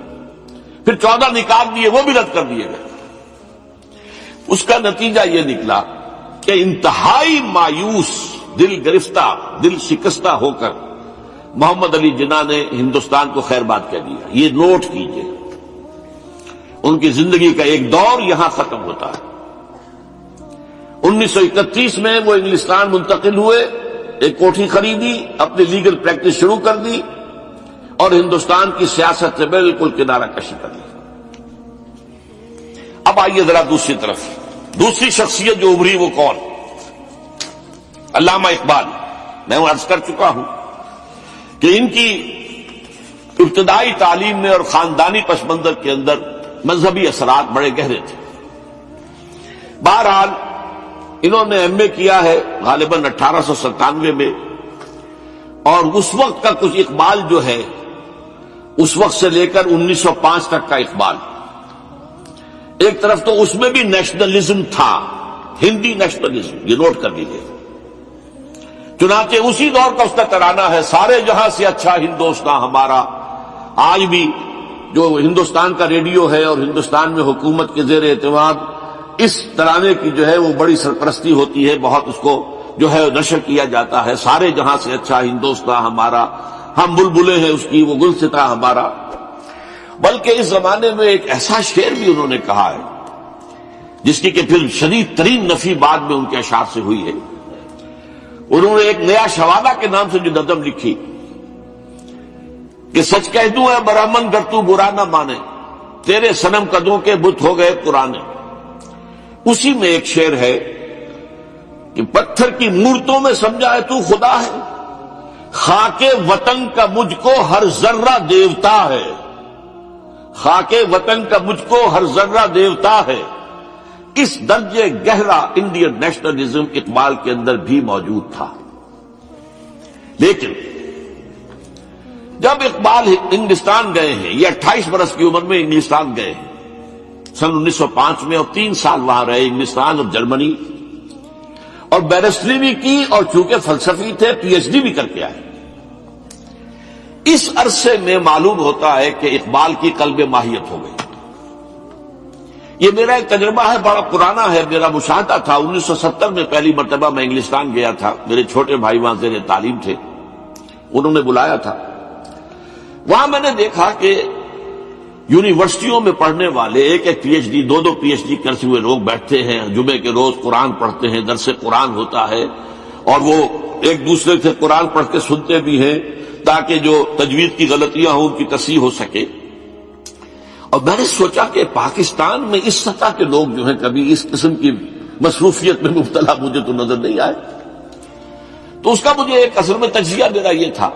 پھر 14 نکات دیے، وہ بھی رد کر دیے گئے۔ اس کا نتیجہ یہ نکلا کہ انتہائی مایوس، دل گرفتہ، دل شکستہ ہو کر محمد علی جناح نے ہندوستان کو خیر بات کہہ دیا۔ یہ نوٹ کیجئے، ان کی زندگی کا ایک دور یہاں ختم ہوتا ہے۔ 1931 میں وہ انگلستان منتقل ہوئے، ایک کوٹھی خریدی، اپنی لیگل پریکٹس شروع کر دی اور ہندوستان کی سیاست سے بالکل کنارہ کشی کر لی۔ اب آئیے ذرا دوسری طرف، دوسری شخصیت جو ابھری وہ کون؟ علامہ اقبال۔ میں عرض کر چکا ہوں کہ ان کی ابتدائی تعلیم میں اور خاندانی پس منظر کے اندر مذہبی اثرات بڑے گہرے تھے۔ بہرحال انہوں نے ایم اے کیا ہے غالباً 1897 میں، اور اس وقت کا کچھ اقبال جو ہے، اس وقت سے لے کر 1905 تک کا اقبال، ایک طرف تو اس میں بھی نیشنلزم تھا، ہندی نیشنلزم، یہ نوٹ کر لیجیے۔ چنانچہ اسی دور کا اس کا ترانہ ہے، سارے جہاں سے اچھا ہندوستان ہمارا۔ آج بھی جو ہندوستان کا ریڈیو ہے اور ہندوستان میں حکومت کے زیر اعتماد اس ترانے کی جو ہے وہ بڑی سرپرستی ہوتی ہے، بہت اس کو جو ہے نشر کیا جاتا ہے، سارے جہاں سے اچھا ہندوستان ہمارا، ہم بلبلیں ہیں اس کی، وہ گلستاں ہمارا۔ بلکہ اس زمانے میں ایک ایسا شعر بھی انہوں نے کہا ہے جس کی کہ پھر شدید ترین نفی بعد میں ان کے اشعار سے ہوئی ہے۔ انہوں نے ایک نیا شوالہ کے نام سے جو نظم لکھی کہ سچ کہہ دوں اے برہمن گر تو برا نہ مانے، تیرے صنم قدوں کے بت ہو گئے پرانے۔ اسی میں ایک شعر ہے کہ پتھر کی مورتوں میں سمجھا ہے تو خدا ہے، خاک وطن کا مجھ کو ہر ذرہ دیوتا ہے، خاک وطن کا مجھ کو ہر ذرہ دیوتا ہے۔ اس درجے گہرا انڈین نیشنلزم اقبال کے اندر بھی موجود تھا۔ لیکن جب اقبال انگلستان گئے ہیں، یہ 28 برس کی عمر میں انگلستان گئے ہیں سن 1905 میں، اور 3 سال وہاں رہے، انگلستان اور جرمنی، اور بیرسٹری بھی کی، اور چونکہ فلسفی تھے پی ایچ ڈی بھی کر کے آئے۔ اس عرصے میں معلوم ہوتا ہے کہ اقبال کی قلب ماہیت ہو گئی۔ یہ میرا ایک تجربہ ہے، بڑا پرانا ہے، میرا مشاہدہ تھا۔ 1970 میں پہلی مرتبہ میں انگلستان گیا تھا، میرے چھوٹے بھائی وہاں زیر تعلیم تھے، انہوں نے بلایا تھا۔ وہاں میں نے دیکھا کہ یونیورسٹیوں میں پڑھنے والے ایک ایک P H D, 2 P H D کرتے ہوئے لوگ بیٹھتے ہیں، جمعے کے روز قرآن پڑھتے ہیں، درس قرآن ہوتا ہے، اور وہ ایک دوسرے سے قرآن پڑھ کے سنتے بھی ہیں تاکہ جو تجوید کی غلطیاں ہوں ان کی تصحیح ہو سکے۔ اور میں نے سوچا کہ پاکستان میں اس سطح کے لوگ جو ہیں کبھی اس قسم کی مصروفیت میں مبتلا مجھے تو نظر نہیں آئے۔ تو اس کا مجھے ایک اصل میں تجزیہ میرا یہ تھا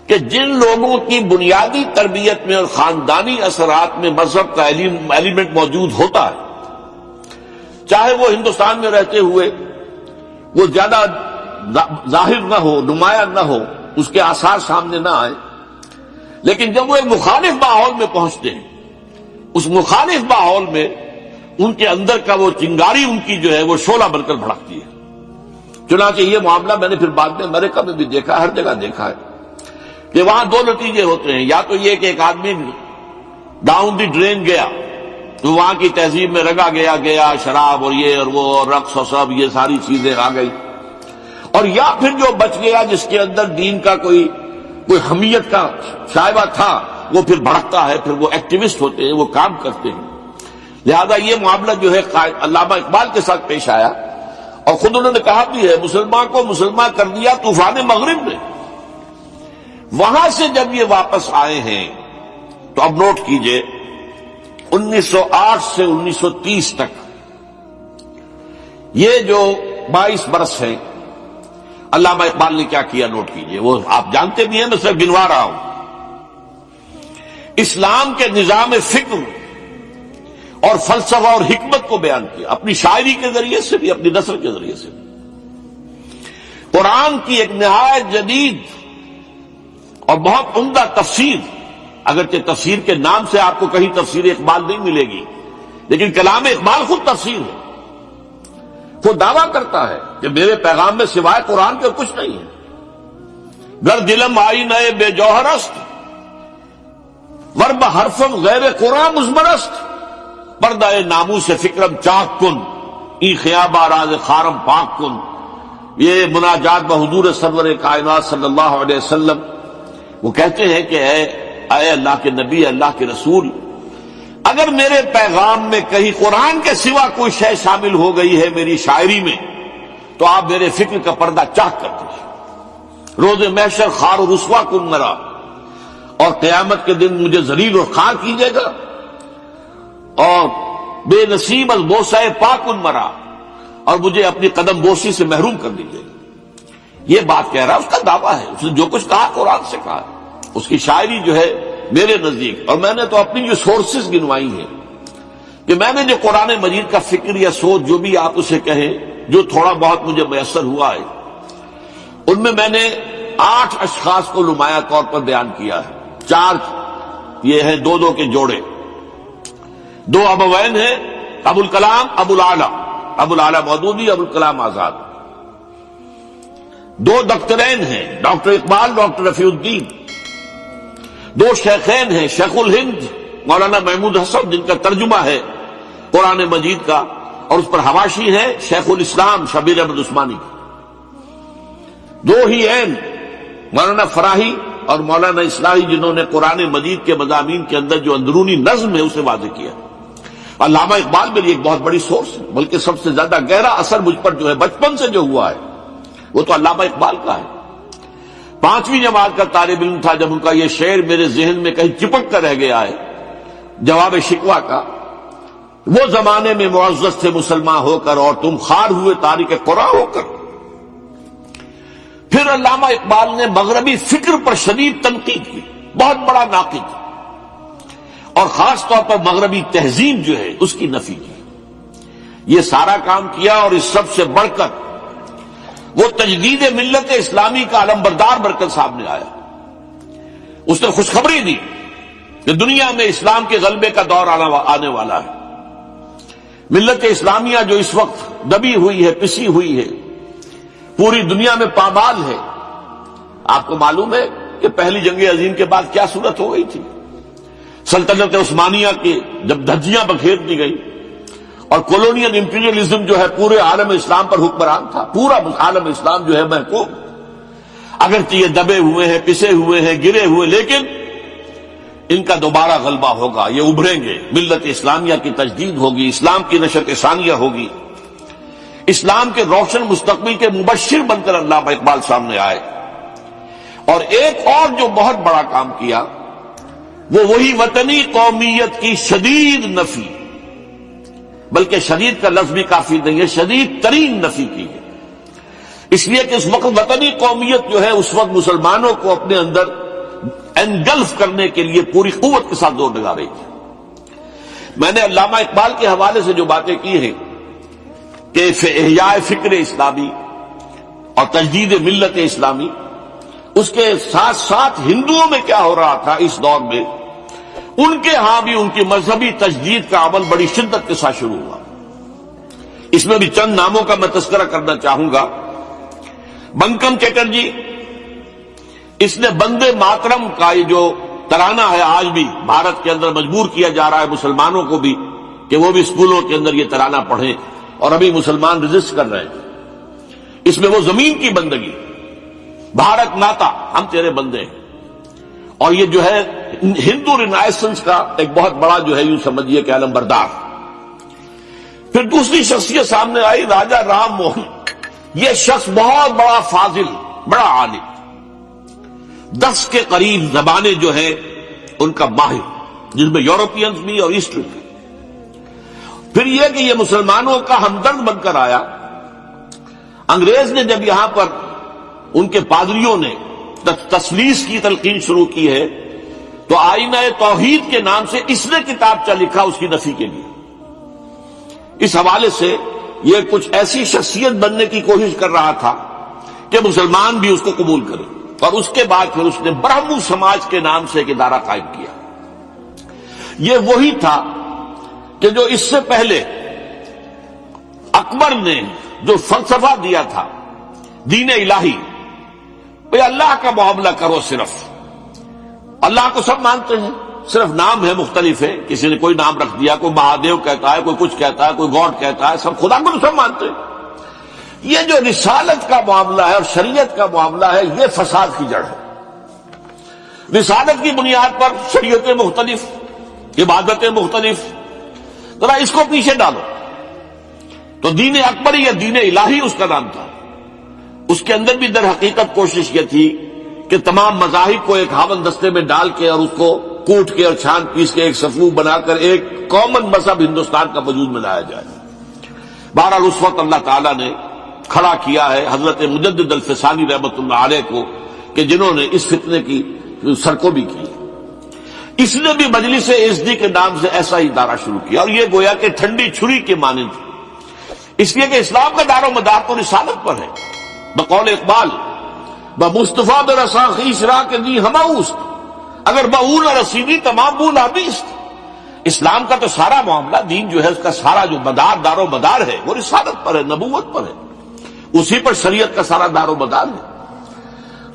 کہ جن لوگوں کی بنیادی تربیت میں اور خاندانی اثرات میں مذہب کا ایلیمنٹ موجود ہوتا ہے، چاہے وہ ہندوستان میں رہتے ہوئے وہ زیادہ ظاہر نہ ہو، نمایاں نہ ہو، اس کے آثار سامنے نہ آئے، لیکن جب وہ ایک مخالف ماحول میں پہنچتے ہیں، اس مخالف ماحول میں ان کے اندر کا وہ چنگاری ان کی جو ہے وہ شعلہ بن کر بھڑکتی ہے۔ چنانچہ یہ معاملہ میں نے پھر بعد میں امریکہ میں بھی دیکھا، ہر جگہ دیکھا ہے کہ وہاں 2 نتیجے ہوتے ہیں، یا تو یہ کہ ایک آدمی ڈاؤن دی ڈرین گیا تو وہاں کی تہذیب میں رگا گیا شراب اور یہ اور وہ اور رقص اور سب یہ ساری چیزیں آ گئی، اور یا پھر جو بچ گیا جس کے اندر دین کا کوئی حمیت کا شائبہ تھا، وہ پھر بھڑکتا ہے، پھر وہ ایکٹیوسٹ ہوتے ہیں، وہ کام کرتے ہیں۔ لہذا یہ معاملہ جو ہے علامہ اقبال کے ساتھ پیش آیا، اور خود انہوں نے کہا بھی ہے مسلمان کو مسلمان کر دیا طوفان مغرب نے۔ وہاں سے جب یہ واپس آئے ہیں تو اب نوٹ کیجئے 1908 سے 1930 تک یہ جو 22 برس ہیں، علامہ اقبال نے کیا کیا نوٹ کیجئے، وہ آپ جانتے بھی ہیں، میں صرف گنوا رہا ہوں۔ اسلام کے نظام فکر اور فلسفہ اور حکمت کو بیان کیا، اپنی شاعری کے ذریعے سے بھی، اپنی نثر کے ذریعے سے بھی۔ قرآن کی ایک نہایت جدید اور بہت عمدہ تفسیر، اگرچہ تفسیر کے نام سے آپ کو کہیں تفسیر اقبال نہیں ملے گی، لیکن کلام اقبال خود تفسیر ہے۔ وہ دعویٰ کرتا ہے کہ میرے پیغام میں سوائے قرآن کے کچھ نہیں ہے. گر دلم آئی نئے بے جوہر است ورب حرفم غیر قرآن مزمرست پردہ نامو سے فکرم چاک کن ای خیابہ راز خارم پاک کن. یہ مناجات بحضور سرور کائنات صلی اللہ علیہ وسلم وہ کہتے ہیں کہ اے اللہ کے نبی، اللہ کے رسول، اگر میرے پیغام میں کہیں قرآن کے سوا کوئی شے شامل ہو گئی ہے میری شاعری میں تو آپ میرے فکر کا پردہ چاک کر دیجیے. روز محشر خار و رسوا کن مرا، اور قیامت کے دن مجھے ذلیل اور خار کیجیے گا، اور بے نصیب از بوسہ پاکن مرا، اور مجھے اپنی قدم بوسی سے محروم کر دیجیے گا. یہ بات کہہ رہا ہے، اس کا دعویٰ ہے، اس نے جو کچھ کہا قرآن سے کہا. اس کی شاعری جو ہے میرے نزدیک، اور میں نے تو اپنی جو سورسز گنوائی ہیں کہ میں نے جو قرآن مجید کا فکر یا سوچ جو بھی آپ اسے کہیں، جو تھوڑا بہت مجھے میسر ہوا ہے، ان میں نے 8 اشخاص کو نمایاں طور پر بیان کیا ہے. 4 یہ ہیں دو کے جوڑے. 2 ابوین ہیں، ابوالکلام ابوالعلا مودودی، ابوالکلام آزاد. 2 دکترین ہیں، ڈاکٹر اقبال، ڈاکٹر رفیع الدین. 2 شیخین ہیں، شیخ الہند مولانا محمود حسن جن کا ترجمہ ہے قرآن مجید کا، اور اس پر حواشی ہے شیخ الاسلام شبیر احمد عثمانی. 2 ہی عین مولانا فراہی اور مولانا اصلاحی جنہوں نے قرآن مجید کے مضامین کے اندر جو اندرونی نظم ہے اسے واضح کیا. علامہ اقبال میری ایک بہت بڑی سورس ہے، بلکہ سب سے زیادہ گہرا اثر مجھ پر جو ہے بچپن سے جو ہوا ہے وہ تو علامہ اقبال کا ہے. 5ویں جماعت کا طالب علم تھا جب ان کا یہ شعر میرے ذہن میں کہیں چپک کر رہ گیا ہے، جواب شکوہ کا، وہ زمانے میں معزز تھے مسلمان ہو کر اور تم خار ہوئے تاریخ قرآن ہو کر. پھر علامہ اقبال نے مغربی فکر پر شدید تنقید کی، بہت بڑا ناقد، اور خاص طور پر مغربی تہذیب جو ہے اس کی نفی کی. یہ سارا کام کیا، اور اس سب سے بڑھ کر وہ تجدید ملت اسلامی کا علمبردار بن کر سامنے آیا. اس نے خوشخبری دی کہ دنیا میں اسلام کے غلبے کا دور آنے والا ہے. ملت اسلامیہ جو اس وقت دبی ہوئی ہے، پسی ہوئی ہے، پوری دنیا میں پامال ہے. آپ کو معلوم ہے کہ پہلی جنگ عظیم کے بعد کیا صورت ہو گئی تھی. سلطنت عثمانیہ کی جب دھجیاں بکھیر دی گئی اور کولونیل امپیریلزم جو ہے پورے عالم اسلام پر حکمران تھا، پورا عالم اسلام جو ہے محکوم. اگرچہ یہ دبے ہوئے ہیں، پسے ہوئے ہیں، گرے ہوئے، لیکن ان کا دوبارہ غلبہ ہوگا، یہ ابھریں گے، ملت اسلامیہ کی تجدید ہوگی، اسلام کی نشر ثانیہ ہوگی. اسلام کے روشن مستقبل کے مبشر بن کر علامہ اقبال سامنے آئے. اور ایک اور جو بہت بڑا کام کیا وہ وہی وطنی قومیت کی شدید نفی، بلکہ شدید کا لفظ بھی کافی نہیں ہے، شدید ترین نفی کی ہے. اس لیے کہ اس وقت وطنی قومیت جو ہے اس وقت مسلمانوں کو اپنے اندر انگلف کرنے کے لیے پوری قوت کے ساتھ زور لگا رہی تھی. میں نے علامہ اقبال کے حوالے سے جو باتیں کی ہیں کہ احیاء فکر اسلامی اور تجدید ملت اسلامی، اس کے ساتھ ساتھ ہندوؤں میں کیا ہو رہا تھا اس دور میں، ان کے ہاں بھی ان کی مذہبی تجدید کا عمل بڑی شدت کے ساتھ شروع ہوا. اس میں بھی چند ناموں کا میں تذکرہ کرنا چاہوں گا. بنکم چیٹرجی، اس نے بندے ماترم کا یہ جو ترانہ ہے آج بھی بھارت کے اندر مجبور کیا جا رہا ہے مسلمانوں کو بھی کہ وہ بھی اسکولوں کے اندر یہ ترانہ پڑھیں، اور ابھی مسلمان رجسٹ کر رہے ہیں. اس میں وہ زمین کی بندگی، بھارت ماتا ہم تیرے بندے ہیں، اور یہ جو ہے ہندو رینائسنس کا ایک بہت بڑا جو ہے یوں سمجھیے کہ علمبردار. پھر دوسری شخصیت سامنے آئی، راجا رام موہن. یہ شخص بہت بڑا فاضل، بڑا عالم، 10 کے قریب زبانیں جو ہیں ان کا ماہر، جس میں یورپینز بھی اور ایسٹرن بھی. پھر یہ کہ یہ مسلمانوں کا ہمدرد بن کر آیا. انگریز نے جب یہاں پر ان کے پادریوں نے تسلیس کی تلقین شروع کی ہے تو آئینہ توحید کے نام سے اس نے کتابچہ لکھا اس کی نفی کے لیے. اس حوالے سے یہ کچھ ایسی شخصیت بننے کی کوشش کر رہا تھا کہ مسلمان بھی اس کو قبول کریں. اور اس کے بعد پھر اس نے برہمو سماج کے نام سے ایک ادارہ قائم کیا. یہ وہی تھا کہ جو اس سے پہلے اکبر نے جو فلسفہ دیا تھا دین الہی، بھئی اللہ کا معاملہ کرو، صرف اللہ کو سب مانتے ہیں، صرف نام ہے مختلف ہے، کسی نے کوئی نام رکھ دیا، کوئی مہادیو کہتا ہے، کوئی کچھ کہتا ہے، کوئی گاڈ کہتا ہے، سب خدا کو تو سب مانتے ہیں۔ یہ جو رسالت کا معاملہ ہے اور شریعت کا معاملہ ہے، یہ فساد کی جڑ ہے۔ رسالت کی بنیاد پر شریعتیں مختلف، عبادتیں مختلف، ذرا اس کو پیچھے ڈالو۔ تو دین اکبر یا دین الہی اس کا نام تھا، اس کے اندر بھی در حقیقت کوشش یہ تھی کہ تمام مذاہب کو ایک ہاون دستے میں ڈال کے اور اس کو کوٹ کے اور چھان پیس کے ایک صفوف بنا کر ایک کامن مذہب ہندوستان کا وجود میں لایا جائے۔ بہرحال اس وقت اللہ تعالیٰ نے کھڑا کیا ہے حضرت مجدد الفسانی رحمۃ اللہ علیہ کو، کہ جنہوں نے اس فتنے کی سرکوبی کی۔ اس نے بھی مجلس ازدی کے نام سے ایسا ہی ادارہ شروع کیا، اور یہ گویا کہ ٹھنڈی چھری کے مانند، اس لیے کہ اسلام کا دار و مدار تو رسالت پر ہے۔ بقول اقبال بمصطفیٰ برساں خویش را کے دی ہماؤست، اگر بہو نہ رسیدی تمام بول حبیست۔ اسلام کا تو سارا معاملہ، دین جو ہے اس کا سارا جو دار و مدار ہے وہ رسالت پر ہے، نبوت پر ہے، اسی پر شریعت کا سارا دار و مدار ہے۔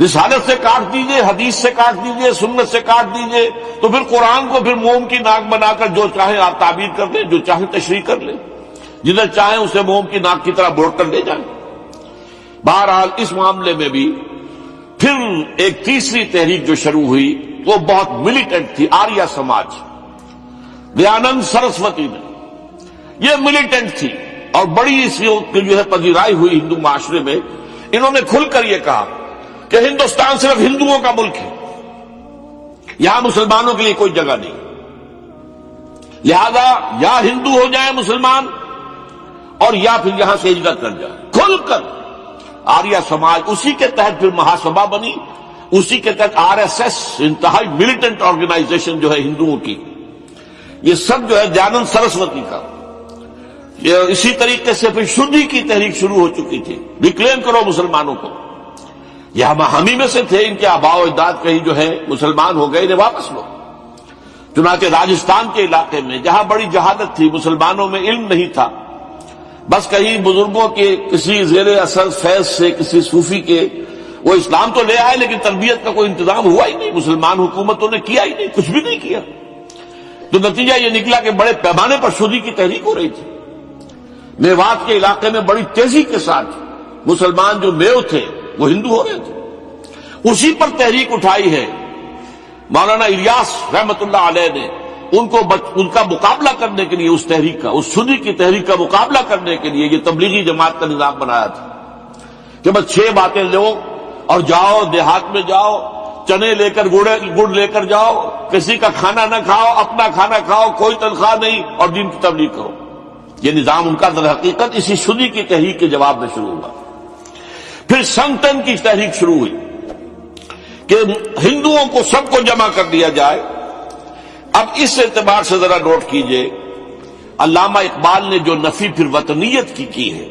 رسالت سے کاٹ دیجئے، حدیث سے کاٹ دیجئے، سنت سے کاٹ دیجئے، تو پھر قرآن کو پھر موم کی ناک بنا کر جو چاہیں آپ تعبیر کر لیں، جو چاہیں تشریح کر لیں، جدھر چاہیں اسے موم کی ناک کی طرح بوڑ کر لے جائیں۔ بہرحال اس معاملے میں بھی پھر ایک تیسری تحریک جو شروع ہوئی وہ بہت ملیٹنٹ تھی، آریہ سماج، دیانند سرسوتی نے، یہ ملیٹنٹ تھی اور بڑی اس کی جو ہے پذیرائی ہوئی ہندو معاشرے میں۔ انہوں نے کھل کر یہ کہا کہ ہندوستان صرف ہندوؤں کا ملک ہے، یہاں مسلمانوں کے لیے کوئی جگہ نہیں، لہذا یا ہندو ہو جائیں مسلمان اور یا پھر یہاں سے ہجرت کر جائیں۔ کھل کر آریہ سماج، اسی کے تحت پھر مہاسبھا بنی، اسی کے تحت آر ایس ایس، انتہائی ملیٹنٹ آرگنائزیشن جو ہے ہندوؤں کی، یہ سب جو ہے دیانند سرسوتی کا۔ یہ اسی طریقے سے پھر شدھی کی تحریک شروع ہو چکی تھی، ریکلیم کرو مسلمانوں کو، یہ ہم ہی میں سے تھے، ان کے آباء و اجداد کہیں جو ہے مسلمان ہو گئے، انہیں واپس لو۔ چنانچہ راجستھان کے علاقے میں جہاں بڑی جہالت تھی، مسلمانوں میں علم نہیں تھا، بس کہیں بزرگوں کے کسی زیر اثر فیض سے کسی صوفی کے وہ اسلام تو لے آئے لیکن تربیت کا کوئی انتظام ہوا ہی نہیں، مسلمان حکومتوں نے کیا ہی نہیں، کچھ بھی نہیں کیا۔ تو نتیجہ یہ نکلا کہ بڑے پیمانے پر شدھی کی تحریک ہو رہی تھی۔ میوات کے علاقے میں بڑی تیزی کے ساتھ مسلمان جو میو تھے وہ ہندو ہو رہے تھے، اسی پر تحریک اٹھائی ہے مولانا الیاس رحمت اللہ علیہ نے۔ ان کا مقابلہ کرنے کے لیے، اس تحریک کا، اس شدھی کی تحریک کا مقابلہ کرنے کے لیے یہ تبلیغی جماعت کا نظام بنایا تھا کہ بس 6 باتیں لو اور جاؤ، دیہات میں جاؤ، چنے لے کر گڑ لے کر جاؤ، کسی کا کھانا نہ کھاؤ، اپنا کھانا کھاؤ، کوئی تنخواہ نہیں، اور دین کی تبلیغ کرو۔ یہ نظام ان کا در حقیقت اسی شدھی کی تحریک کے جواب میں شروع ہوا۔ پھر سنگتن کی تحریک شروع ہوئی کہ ہندوؤں کو سب کو جمع کر دیا جائے۔ اب اس اعتبار سے ذرا نوٹ کیجئے، علامہ اقبال نے جو نفی پھر وطنیت کی ہے،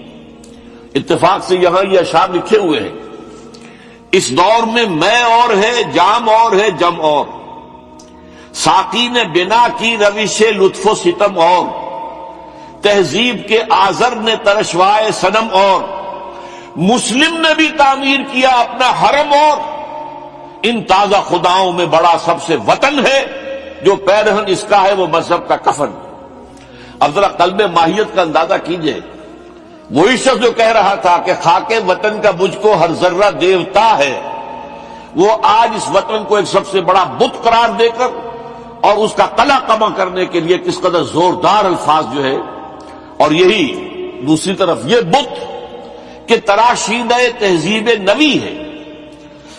اتفاق سے یہاں یہ اشعار لکھے ہوئے ہیں، اس دور میں میں اور ہے، جام اور ہے، جم اور، ساقی نے بنا کی روش لطف و ستم اور، تہذیب کے آزر نے ترشوائے صنم اور، مسلم نے بھی تعمیر کیا اپنا حرم اور، ان تازہ خداؤں میں بڑا سب سے وطن ہے، جو پیرہن اس کا ہے وہ مذہب کا کفن۔ اب ذرا قلب ماہیت کا اندازہ کیجئے، وہی شخص جو کہہ رہا تھا کہ خاک وطن کا مجھ کو ہر ذرہ دیوتا ہے، وہ آج اس وطن کو ایک سب سے بڑا بت قرار دے کر اور اس کا قلع کما کرنے کے لیے کس قدر زوردار الفاظ جو ہے، اور یہی دوسری طرف یہ بت کہ تراشیدہ تہذیب نوی ہے۔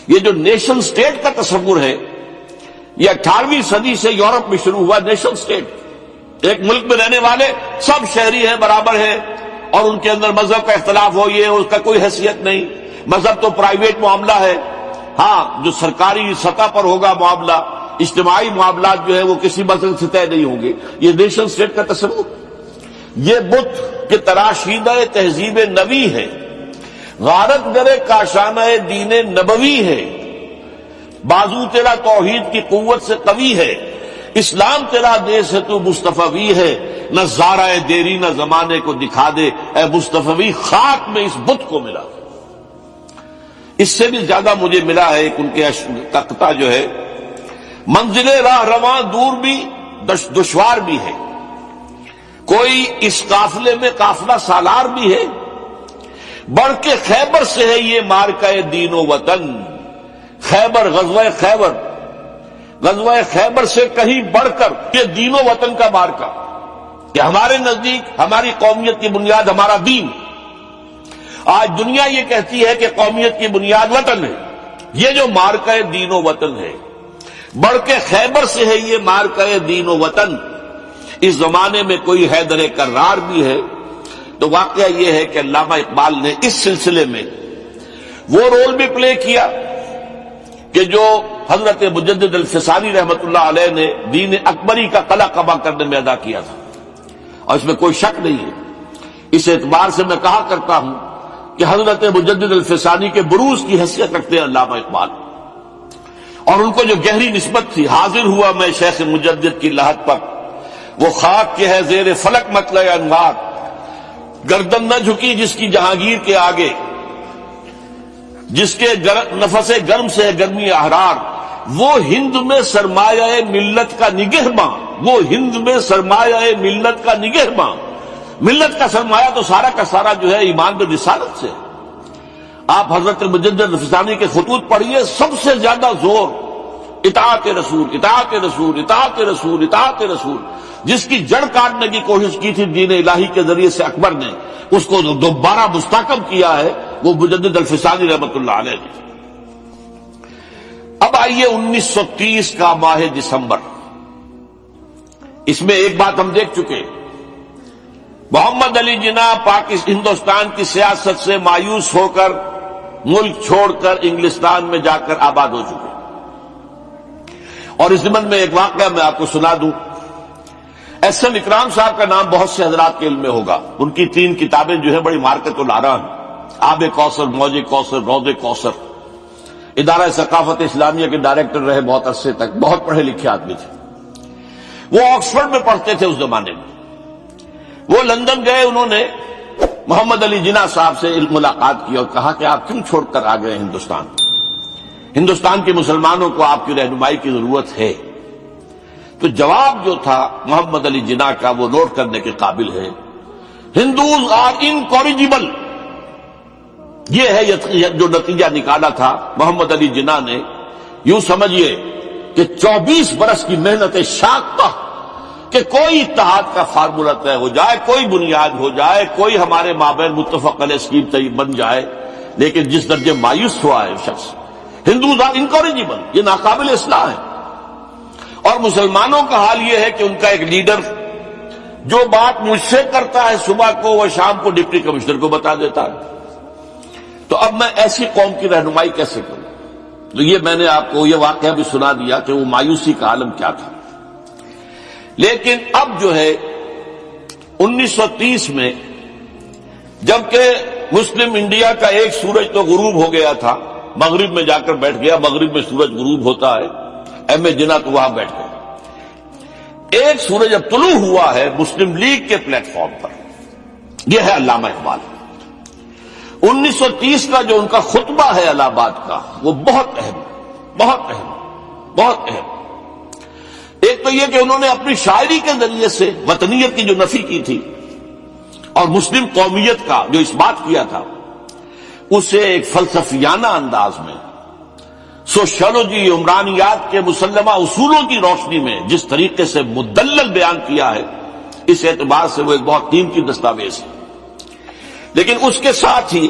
یہ جو نیشن سٹیٹ کا تصور ہے، یہ 18ویں صدی سے یورپ میں شروع ہوا۔ نیشن سٹیٹ، ایک ملک میں رہنے والے سب شہری ہیں، برابر ہیں، اور ان کے اندر مذہب کا اختلاف ہو، یہ اس کا کوئی حیثیت نہیں، مذہب تو پرائیویٹ معاملہ ہے، ہاں جو سرکاری سطح پر ہوگا معاملہ، اجتماعی معاملات جو ہے وہ کسی مذہب سے طے نہیں ہوں گے۔ یہ نیشن سٹیٹ کا تصور، یہ بت کہ تراشیدہ تہذیب نوی ہے، غارت گرے کاشانہ دین نبوی ہے، بازو تیرا توحید کی قوت سے قوی ہے، اسلام تیرا دیس ہے تو مصطفی ہے، نہ زارہ دیری نہ زمانے کو دکھا دے، اے مصطفی خاک میں اس بت کو ملا۔ اس سے بھی زیادہ مجھے ملا ہے ایک ان کے تختہ جو ہے، منزل راہ رواں دور بھی دشوار بھی ہے، کوئی اس قافلے میں قافلہ سالار بھی ہے، بڑھ کے خیبر سے ہے یہ مارکہ دین و وطن۔ خیبر، غزوہ خیبر سے کہیں بڑھ کر یہ دین و وطن کا مارکہ، کہ ہمارے نزدیک ہماری قومیت کی بنیاد ہمارا دین۔ آج دنیا یہ کہتی ہے کہ قومیت کی بنیاد وطن ہے، یہ جو مارکہ دین و وطن ہے، بڑھ کے خیبر سے ہے یہ مارکہ دین و وطن۔ اس زمانے میں کوئی حیدر کرار بھی ہے تو واقعہ یہ ہے کہ علامہ اقبال نے اس سلسلے میں وہ رول بھی پلے کیا کہ جو حضرت مجدد الفسانی رحمۃ اللہ علیہ نے دین اکبری کا قلع قبا کرنے میں ادا کیا تھا، اور اس میں کوئی شک نہیں ہے۔ اس اعتبار سے میں کہا کرتا ہوں کہ حضرت مجدد الفسانی کے بروز کی حیثیت رکھتے ہیں علامہ اقبال، اور ان کو جو گہری نسبت تھی، حاضر ہوا میں شیخ مجدد کی لحد پر، وہ خاک کے ہے زیر فلک مطلع انوار، گردن نہ جھکی جس کی جہانگیر کے آگے، جس کے نفس گرم سے ہے گرمی احرار، وہ ہند میں سرمایہ ملت کا نگہباں، وہ ہند میں سرمایہ ملت کا نگہباں۔ ملت کا سرمایہ تو سارا کا سارا جو ہے ایمان پر رسالت سے۔ آپ حضرت مجدد الفسانی کے خطوط پڑھیے، سب سے زیادہ زور اطاعت رسول، اطاعت رسول، اطاعت رسول، اطاعت رسول۔ جس کی جڑ کاٹنے کی کوشش کی تھی دین الہی کے ذریعے سے اکبر نے، اس کو دوبارہ مستحکم کیا ہے وہ مجدد الفسانی رحمۃ اللہ علیہ نے۔ اب آئیے 1930 کا ماہ دسمبر، اس میں ایک بات ہم دیکھ چکے، محمد علی جناح ہندوستان کی سیاست سے مایوس ہو کر ملک چھوڑ کر انگلستان میں جا کر آباد ہو چکے، اور اس ضمن میں ایک واقعہ میں آپ کو سنا دوں۔ ایس ایم اکرام صاحب کا نام بہت سے حضرات کے علم میں ہوگا، ان کی 3 کتابیں جو ہیں بڑی مارکت الارا ہیں، آب کوثر، موج کوثر، روض کوثر۔ ادارہ ثقافت اسلامیہ کے ڈائریکٹر رہے بہت عرصے تک، بہت پڑھے لکھے آدمی تھے۔ وہ آکسفورڈ میں پڑھتے تھے اس زمانے میں۔ وہ لندن گئے، انہوں نے محمد علی جناح صاحب سے ملاقات کی اور کہا کہ آپ کیوں چھوڑ کر آ گئے ہندوستان کے مسلمانوں کو آپ کی رہنمائی کی ضرورت ہے۔ تو جواب جو تھا محمد علی جناح کا وہ نوٹ کرنے کے قابل ہے۔ ہندوز آر انکوریجیبل، یہ ہے جو نتیجہ نکالا تھا محمد علی جناح نے۔ یوں سمجھیے کہ 24 برس کی محنت شاقہ کہ کوئی اتحاد کا فارمولہ طے ہو جائے، کوئی بنیاد ہو جائے، کوئی ہمارے مابین متفق علیہ اسکیم بن جائے، لیکن جس درجے مایوس ہوا ہے شخص، ہندوز آر انکوریجیبل، یہ ناقابل اصلاح ہے۔ اور مسلمانوں کا حال یہ ہے کہ ان کا ایک لیڈر جو بات مجھ سے کرتا ہے صبح کو وہ شام کو ڈپٹی کمشنر کو بتا دیتا ہے۔ تو اب میں ایسی قوم کی رہنمائی کیسے کروں؟ تو یہ میں نے آپ کو یہ واقعہ بھی سنا دیا کہ وہ مایوسی کا عالم کیا تھا۔ لیکن اب جو ہے 1930 میں جبکہ مسلم انڈیا کا ایک سورج تو غروب ہو گیا تھا، مغرب میں جا کر بیٹھ گیا، مغرب میں سورج غروب ہوتا ہے، ایم اے جناح تو وہاں بیٹھ گئے۔ ایک سورج اب طلوع ہوا ہے مسلم لیگ کے پلیٹ فارم پر، یہ ہے علامہ اقبال۔ 1930 کا جو ان کا خطبہ ہے الہ آباد کا، وہ بہت اہم، بہت اہم، بہت اہم۔ ایک تو یہ کہ انہوں نے اپنی شاعری کے ذریعے سے وطنیت کی جو نفی کی تھی اور مسلم قومیت کا جو اس بات کیا تھا، اسے ایک فلسفیانہ انداز میں سوشیولوجی، عمرانیات کے مسلمہ اصولوں کی روشنی میں جس طریقے سے مدلل بیان کیا ہے، اس اعتبار سے وہ ایک بہت قیمتی دستاویز ہے۔ لیکن اس کے ساتھ ہی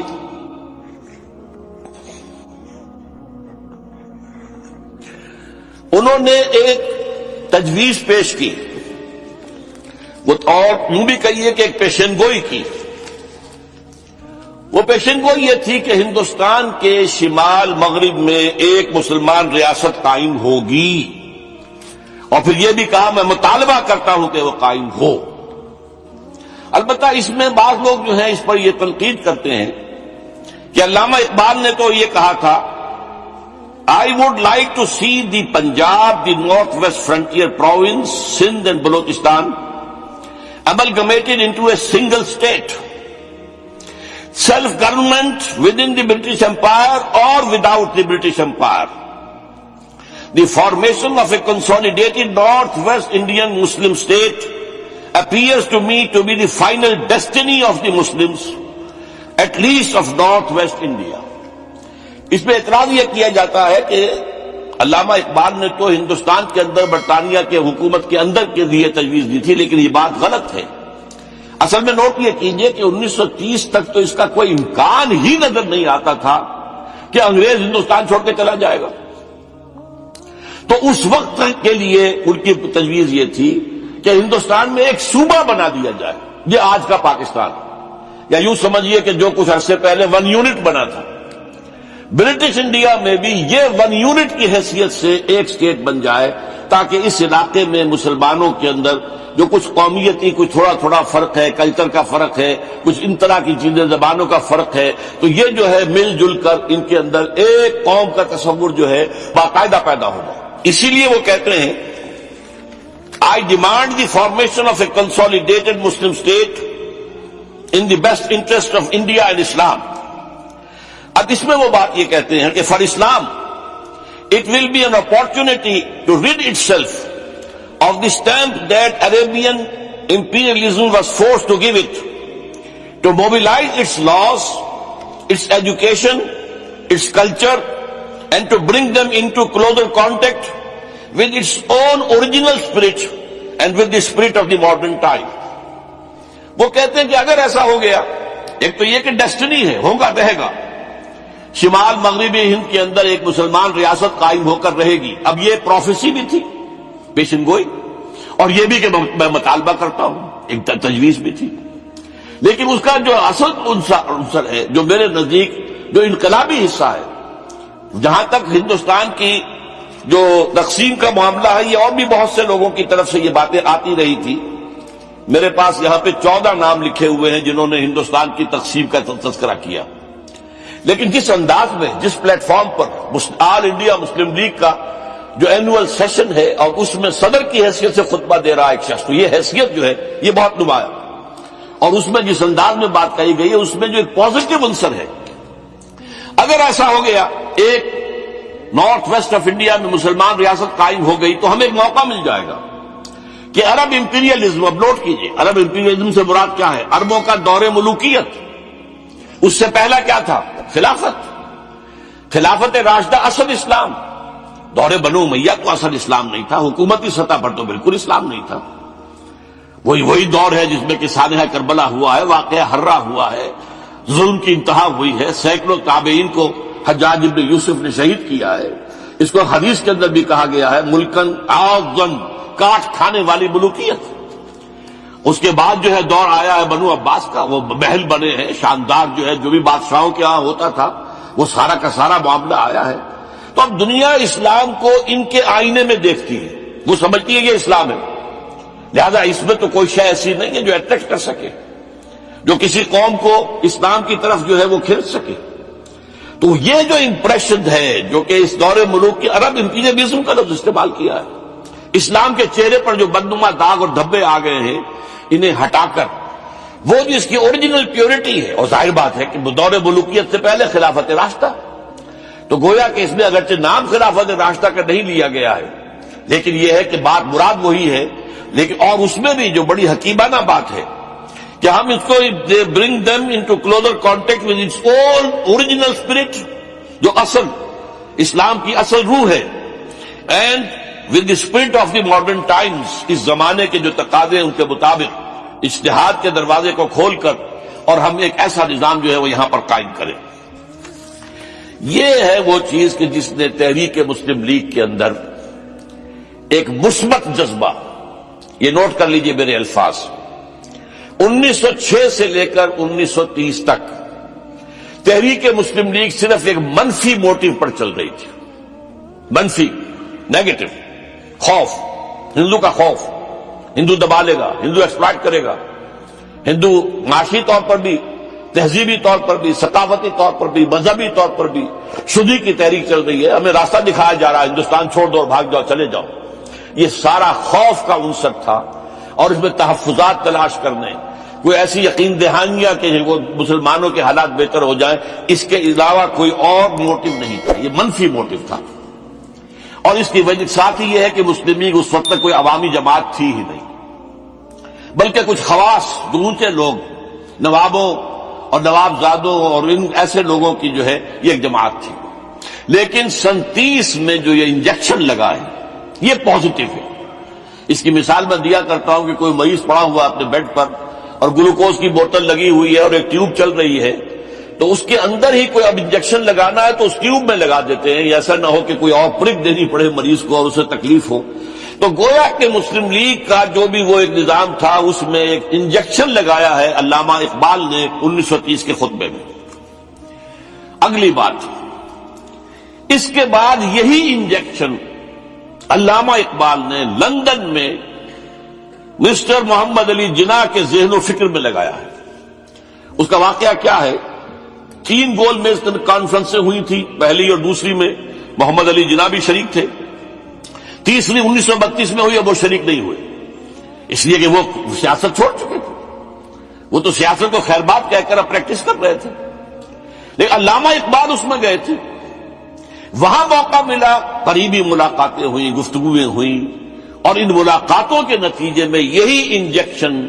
انہوں نے ایک تجویز پیش کی، اور یوں بھی کہیے کہ ایک پیشن گوئی کی۔ وہ پیشن گوئی یہ تھی کہ ہندوستان کے شمال مغرب میں ایک مسلمان ریاست قائم ہوگی، اور پھر یہ بھی کہا میں مطالبہ کرتا ہوں کہ وہ قائم ہو۔ البتہ اس میں بعض لوگ جو ہیں اس پر یہ تنقید کرتے ہیں کہ علامہ اقبال نے تو یہ کہا تھا I would like to see the Punjab, the North West Frontier Province, Sindh and Balochistan amalgamated into a single state. Self-government within the British Empire or without the British Empire. The formation of a consolidated Northwest Indian Muslim state appears to me to be the final destiny of the Muslims, at least of Northwest India. اس میں اعتراض یہ کیا جاتا ہے کہ علامہ اقبال نے تو ہندوستان کے اندر برطانیہ کے حکومت کے اندر کے لیے تجویز دی تھی، لیکن یہ بات غلط ہے۔ اصل میں نوٹ یہ کیجئے کہ 1930 تک تو اس کا کوئی امکان ہی نظر نہیں آتا تھا کہ انگریز ہندوستان چھوڑ کے چلا جائے گا۔ تو اس وقت کے لیے ان کی تجویز یہ تھی کہ ہندوستان میں ایک صوبہ بنا دیا جائے، یہ آج کا پاکستان، یا یوں سمجھیے کہ جو کچھ عرصے پہلے 1 یونٹ بنا تھا، برٹش انڈیا میں بھی یہ 1 یونٹ کی حیثیت سے ایک سٹیٹ بن جائے، تاکہ اس علاقے میں مسلمانوں کے اندر جو کچھ قومیتی کچھ تھوڑا تھوڑا فرق ہے، کلچر کا فرق ہے، کچھ ان طرح کی چیزیں، زبانوں کا فرق ہے، تو یہ جو ہے مل جل کر ان کے اندر ایک قوم کا تصور جو ہے باقاعدہ پیدا ہو جائے۔ اسی لیے وہ کہتے ہیں I demand the formation of a consolidated Muslim state in the best interest of India and Islam. اب اس میں وہ بات یہ کہتے ہیں کہ for Islam it will be an opportunity to rid itself of the stamp that Arabian imperialism was forced to give it, to mobilize its laws, its education, its culture, and to bring them into closer contact with its own original spirit and with the spirit of the modern time. وہ کہتے ہیں کہ اگر ایسا ہو گیا، ایک تو یہ کہ ڈیسٹنی ہے، ہوگا رہے گا، شمال مغربی ہند کے اندر ایک مسلمان ریاست قائم ہو کر رہے گی۔ اب یہ پروفیسی بھی تھی، پیشن گوئی، اور یہ بھی کہ میں مطالبہ کرتا ہوں، ایک تجویز بھی تھی، لیکن اس کا جو اصل عنصر ہے، جو میرے نزدیک جو انقلابی حصہ ہے، جہاں تک ہندوستان کی جو تقسیم کا معاملہ ہے، یہ اور بھی بہت سے لوگوں کی طرف سے یہ باتیں آتی رہی تھی۔ میرے پاس یہاں پہ 14 نام لکھے ہوئے ہیں جنہوں نے ہندوستان کی تقسیم کا تذکرہ کیا، لیکن جس انداز میں، جس پلیٹ فارم پر آل انڈیا مسلم لیگ کا جو اینوئل سیشن ہے اور اس میں صدر کی حیثیت سے خطبہ دے رہا ایک شخص، تو یہ حیثیت جو ہے یہ بہت نمایاں، اور اس میں جس انداز میں بات کہی گئی ہے اس میں جو ایک پازیٹو عنصر ہے۔ اگر ایسا ہو گیا، ایک نارتھ ویسٹ آف انڈیا میں مسلمان ریاست قائم ہو گئی، تو ہمیں ایک موقع مل جائے گا کہ عرب امپیریلزم، اب نوٹ کیجئے عرب امپیریلزم سے مراد کیا ہے؟ عربوں کا دور ملوکیت۔ اس سے پہلا کیا تھا؟ خلافت راشدہ، اصل اسلام۔ دور بنو امیہ تو اصل اسلام نہیں تھا، حکومتی سطح پر تو بالکل اسلام نہیں تھا۔ وہی دور ہے جس میں کہ سانحہ کربلا ہوا ہے، واقعہ ہرہ ہوا ہے، ظلم کی انتہا ہوئی ہے، سینکڑوں تابعین کو حجاج ابن یوسف نے شہید کیا ہے۔ اس کو حدیث کے اندر بھی کہا گیا ہے ملکن عاضن، کاٹ کھانے والی ملوکیت۔ اس کے بعد جو ہے دور آیا ہے بنو عباس کا، وہ محل بنے ہیں شاندار، جو ہے جو بھی بادشاہوں کے ہاں ہوتا تھا وہ سارا کا سارا معاملہ آیا ہے۔ تو اب دنیا اسلام کو ان کے آئینے میں دیکھتی ہے، وہ سمجھتی ہے یہ اسلام ہے، لہذا اس میں تو کوئی شے ایسی نہیں ہے جو اٹریکٹ کر سکے، جو کسی قوم کو اسلام کی طرف جو ہے وہ کھینچ سکے۔ تو یہ جو امپریشن ہے جو کہ اس دور ملوک کے عرب امپیریلزم کا لفظ استعمال کیا ہے، اسلام کے چہرے پر جو بدنما داغ اور دھبے آ گئے ہیں، انہیں ہٹا کر وہ جو اس کی اوریجنل پیورٹی ہے، اور ظاہر بات ہے کہ دور ملوکیت سے پہلے خلافت راشدہ، تو گویا کہ اس میں اگرچہ نام خلافت راشدہ کا نہیں لیا گیا ہے، لیکن یہ ہے کہ بات مراد وہی ہے، لیکن اور اس میں بھی جو بڑی حکیمانہ بات ہے کہ ہم اس کو bring them into closer contact with its own original spirit, جو اصل اسلام کی اصل روح ہے، and with the spirit of the modern times, اس زمانے کے جو تقاضے ہیں ان کے مطابق اجتہاد کے دروازے کو کھول کر، اور ہم ایک ایسا نظام جو ہے وہ یہاں پر قائم کریں۔ یہ ہے وہ چیز کہ جس نے تحریک مسلم لیگ کے اندر ایک مثبت جذبہ، یہ نوٹ کر لیجئے میرے الفاظ، 1906 سے لے کر 1930 تک تحریک مسلم لیگ صرف ایک منفی موٹیو پر چل رہی تھی، منفی، نیگیٹو، خوف، ہندو کا خوف، ہندو دبا لے گا، ہندو ایکسپلائٹ کرے گا، ہندو معاشی طور پر بھی، تہذیبی طور پر بھی، ثقافتی طور پر بھی، مذہبی طور پر بھی شدی کی تحریک چل رہی ہے، ہمیں راستہ دکھایا جا رہا ہے، ہندوستان چھوڑ دو اور بھاگ جاؤ، چلے جاؤ۔ یہ سارا خوف کا عنصر تھا، اور اس میں تحفظات تلاش کرنے، کوئی ایسی یقین دہانیاں کہ وہ مسلمانوں کے حالات بہتر ہو جائیں، اس کے علاوہ کوئی اور موٹو نہیں تھا، یہ منفی موٹو تھا۔ اور اس کی وجہ ساتھ ہی یہ ہے کہ مسلم لیگ اس وقت تک کوئی عوامی جماعت تھی ہی نہیں، بلکہ کچھ خواص اونچے لوگ، نوابوں اور نوابزادوں اور ان ایسے لوگوں کی جو ہے یہ ایک جماعت تھی۔ لیکن 37 میں جو یہ انجیکشن لگا ہے یہ پازیٹو ہے۔ اس کی مثال میں دیا کرتا ہوں کہ کوئی مریض پڑا ہوا اپنے بیڈ پر اور گلوکوز کی بوتل لگی ہوئی ہے اور ایک ٹیوب چل رہی ہے، تو اس کے اندر ہی کوئی اب انجیکشن لگانا ہے تو اس ٹیوب میں لگا دیتے ہیں، ایسا نہ ہو کہ کوئی اور پرک دینی پڑے مریض کو اور اسے تکلیف ہو۔ تو گویا کہ مسلم لیگ کا جو بھی وہ ایک نظام تھا اس میں ایک انجیکشن لگایا ہے علامہ اقبال نے 1930 کے خطبے میں۔ اگلی بات، اس کے بعد یہی انجیکشن علامہ اقبال نے لندن میں مسٹر محمد علی جناح کے ذہن و فکر میں لگایا ہے۔ اس کا واقعہ کیا ہے؟ 3 گول میز کانفرنسیں ہوئی تھی، پہلی اور دوسری میں محمد علی جناح بھی شریک تھے، تیسری 1932 میں ہوئی اور وہ شریک نہیں ہوئے، اس لیے کہ وہ سیاست چھوڑ چکے تھے، وہ تو سیاست کو خیر بات کہہ کر اب پریکٹس کر رہے تھے، لیکن علامہ اقبال اس میں گئے تھے، وہاں موقع ملا، قریبی ملاقاتیں ہوئیں، گفتگویں ہوئیں، اور ان ملاقاتوں کے نتیجے میں یہی انجیکشن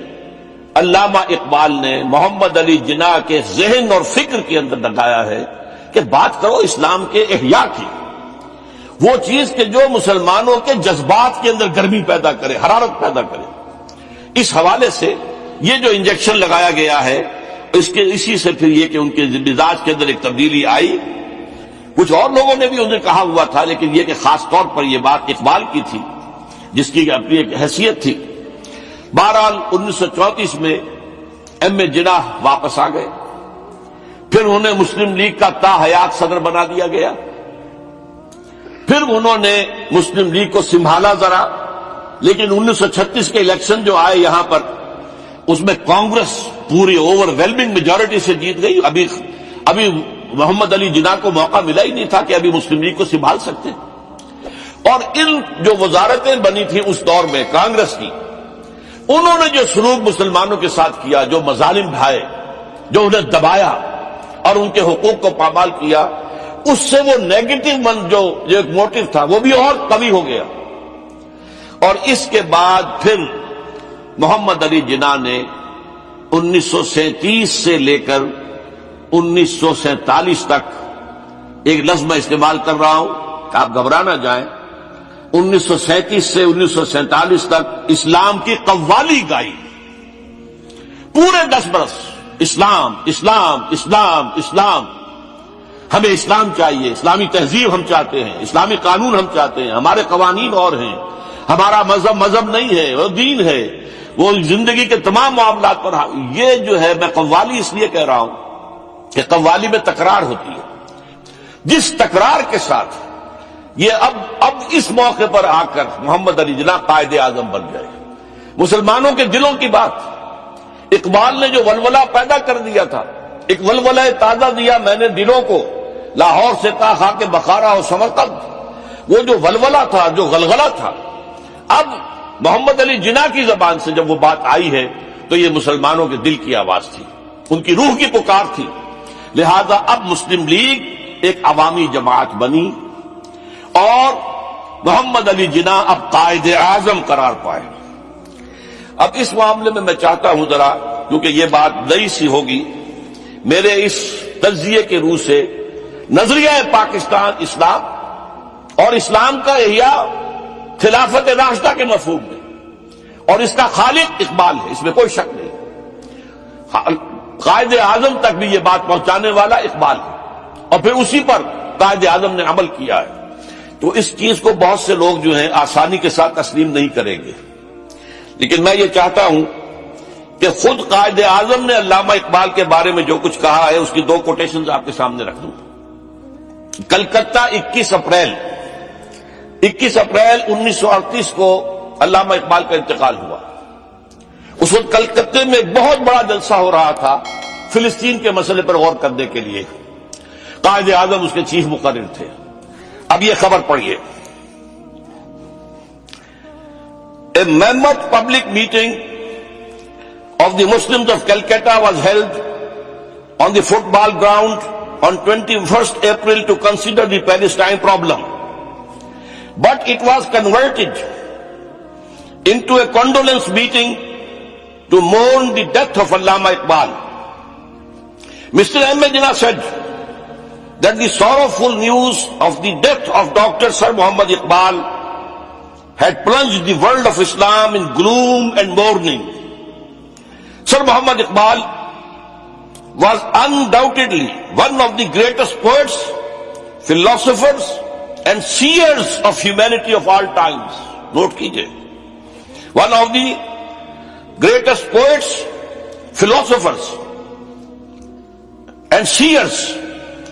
علامہ اقبال نے محمد علی جناح کے ذہن اور فکر کے اندر لگایا ہے کہ بات کرو اسلام کے احیاء کی، وہ چیز کہ جو مسلمانوں کے جذبات کے اندر گرمی پیدا کرے، حرارت پیدا کرے۔ اس حوالے سے یہ جو انجیکشن لگایا گیا ہے اسی سے پھر یہ کہ ان کے مزاج کے اندر ایک تبدیلی آئی۔ کچھ اور لوگوں نے بھی انہیں کہا ہوا تھا، لیکن یہ کہ خاص طور پر یہ بات اقبال کی تھی جس کی اپنی ایک حیثیت تھی۔ بہرحال 1934 میں ایم اے جناح واپس آ گئے، پھر انہیں مسلم لیگ کا تا حیات صدر بنا دیا گیا، پھر انہوں نے مسلم لیگ کو سنبھالا ذرا، لیکن 1936 کے الیکشن جو آئے یہاں پر اس میں کانگریس پوری اوور ویلمنگ میجورٹی سے جیت گئی۔ ابھی محمد علی جناح کو موقع ملا ہی نہیں تھا کہ ابھی مسلم لیگ کو سنبھال سکتے، اور ان جو وزارتیں بنی تھیں اس دور میں کانگریس کی، انہوں نے جو سلوک مسلمانوں کے ساتھ کیا، جو مظالم ڈھائے، جو انہیں دبایا اور ان کے حقوق کو پامال کیا، اس سے وہ نیگیٹو جو ایک موٹو تھا وہ بھی اور قوی ہو گیا۔ اور اس کے بعد پھر محمد علی جناح نے 1937 سے لے کر 1947 تک، ایک لفظ میں استعمال کر رہا ہوں کہ آپ گھبرا نہ جائیں، 1937 سے 1947 تک اسلام کی قوالی گائی، پورے 10 برس اسلام اسلام اسلام اسلام، ہمیں اسلام چاہیے، اسلامی تہذیب ہم چاہتے ہیں، اسلامی قانون ہم چاہتے ہیں، ہمارے قوانین اور ہیں، ہمارا مذہب نہیں ہے، وہ دین ہے، وہ زندگی کے تمام معاملات پر۔ یہ جو ہے میں قوالی اس لیے کہہ رہا ہوں کہ قوالی میں تکرار ہوتی ہے، جس تکرار کے ساتھ یہ اب اس موقع پر آ کر محمد علی جناح قائد اعظم بن گئے۔ مسلمانوں کے دلوں کی بات، اقبال نے جو ولولہ پیدا کر دیا تھا، ایک ولولہ تازہ دیا میں نے دلوں کو، لاہور سے تا خاک بخارا اور سمرقند، وہ جو ولولہ تھا، جو غلغلہ تھا، اب محمد علی جناح کی زبان سے جب وہ بات آئی ہے تو یہ مسلمانوں کے دل کی آواز تھی، ان کی روح کی پکار تھی۔ لہذا اب مسلم لیگ ایک عوامی جماعت بنی اور محمد علی جناح اب قائد اعظم قرار پائے۔ اب اس معاملے میں چاہتا ہوں ذرا، کیونکہ یہ بات نئی سی ہوگی، میرے اس تجزیے کے روح سے نظریہ پاکستان اسلام اور اسلام کا احیاء خلافت راشدہ کے مفہوم میں، اور اس کا خالق اقبال ہے، اس میں کوئی شک نہیں، قائد اعظم تک بھی یہ بات پہنچانے والا اقبال ہے، اور پھر اسی پر قائد اعظم نے عمل کیا ہے۔ تو اس چیز کو بہت سے لوگ جو ہیں آسانی کے ساتھ تسلیم نہیں کریں گے، لیکن میں یہ چاہتا ہوں کہ خود قائد اعظم نے علامہ اقبال کے بارے میں جو کچھ کہا ہے اس کی 2 کوٹیشنز آپ کے سامنے رکھ دوں۔ کلکتہ 21 اپریل 1938 کو علامہ اقبال کا انتقال ہوا۔ اس وقت کلکتے میں ایک بہت بڑا جلسہ ہو رہا تھا فلسطین کے مسئلے پر غور کرنے کے لیے، قائد اعظم اس کے چیف مقرر تھے۔ اب یہ خبر پڑھیے، a mammoth public meeting of the Muslims of Calcutta was held on the football ground on 21st April to consider the Palestine problem. But it was converted into a condolence meeting to mourn the death of Allama Iqbal. Mr. Ahmed Jinnah said that the sorrowful news of the death of Dr. Sir Muhammad Iqbal had plunged the world of Islam in gloom and mourning. Sir Muhammad Iqbal was undoubtedly one of the greatest poets, philosophers, and seers of humanity of all times. Note kijiye. One of the greatest poets, philosophers, and seers,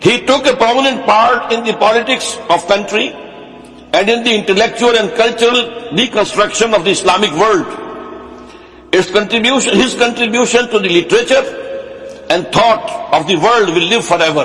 He took a prominent part in the politics of country and in the intellectual and cultural deconstruction of the Islamic world. His contribution to the literature and thought of the world will live forever.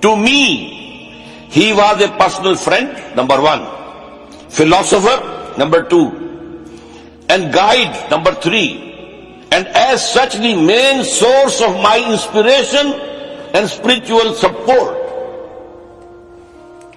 To me, he was a personal friend, number one, philosopher, number two, and guide, number three, and as such the main source of my inspiration and spiritual support.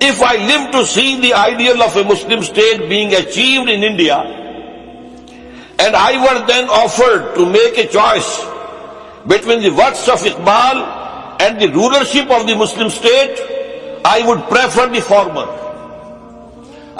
If I live to see the ideal of a Muslim state being achieved in India, and I were then offered to make a choice between the works of Iqbal and the rulership of the Muslim state, I would prefer the former.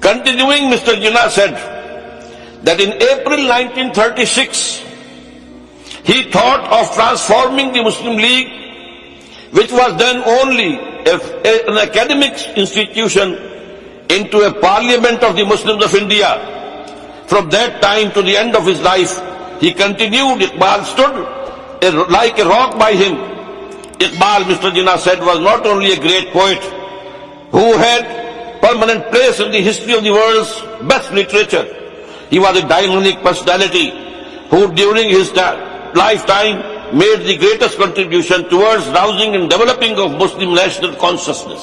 continuing, Mr. Jinnah said that in April 1936 he thought of transforming the Muslim League, which was then only an academic institution, into a parliament of the Muslims of India. From that time to the end of his life, he continued. Iqbal stood like a rock by him. Iqbal, Mr. Jinnah said, was not only a great poet who had permanent place in the history of the world's best literature. He was a dynamic personality who during his lifetime made the greatest contribution towards rousing and developing of Muslim national consciousness.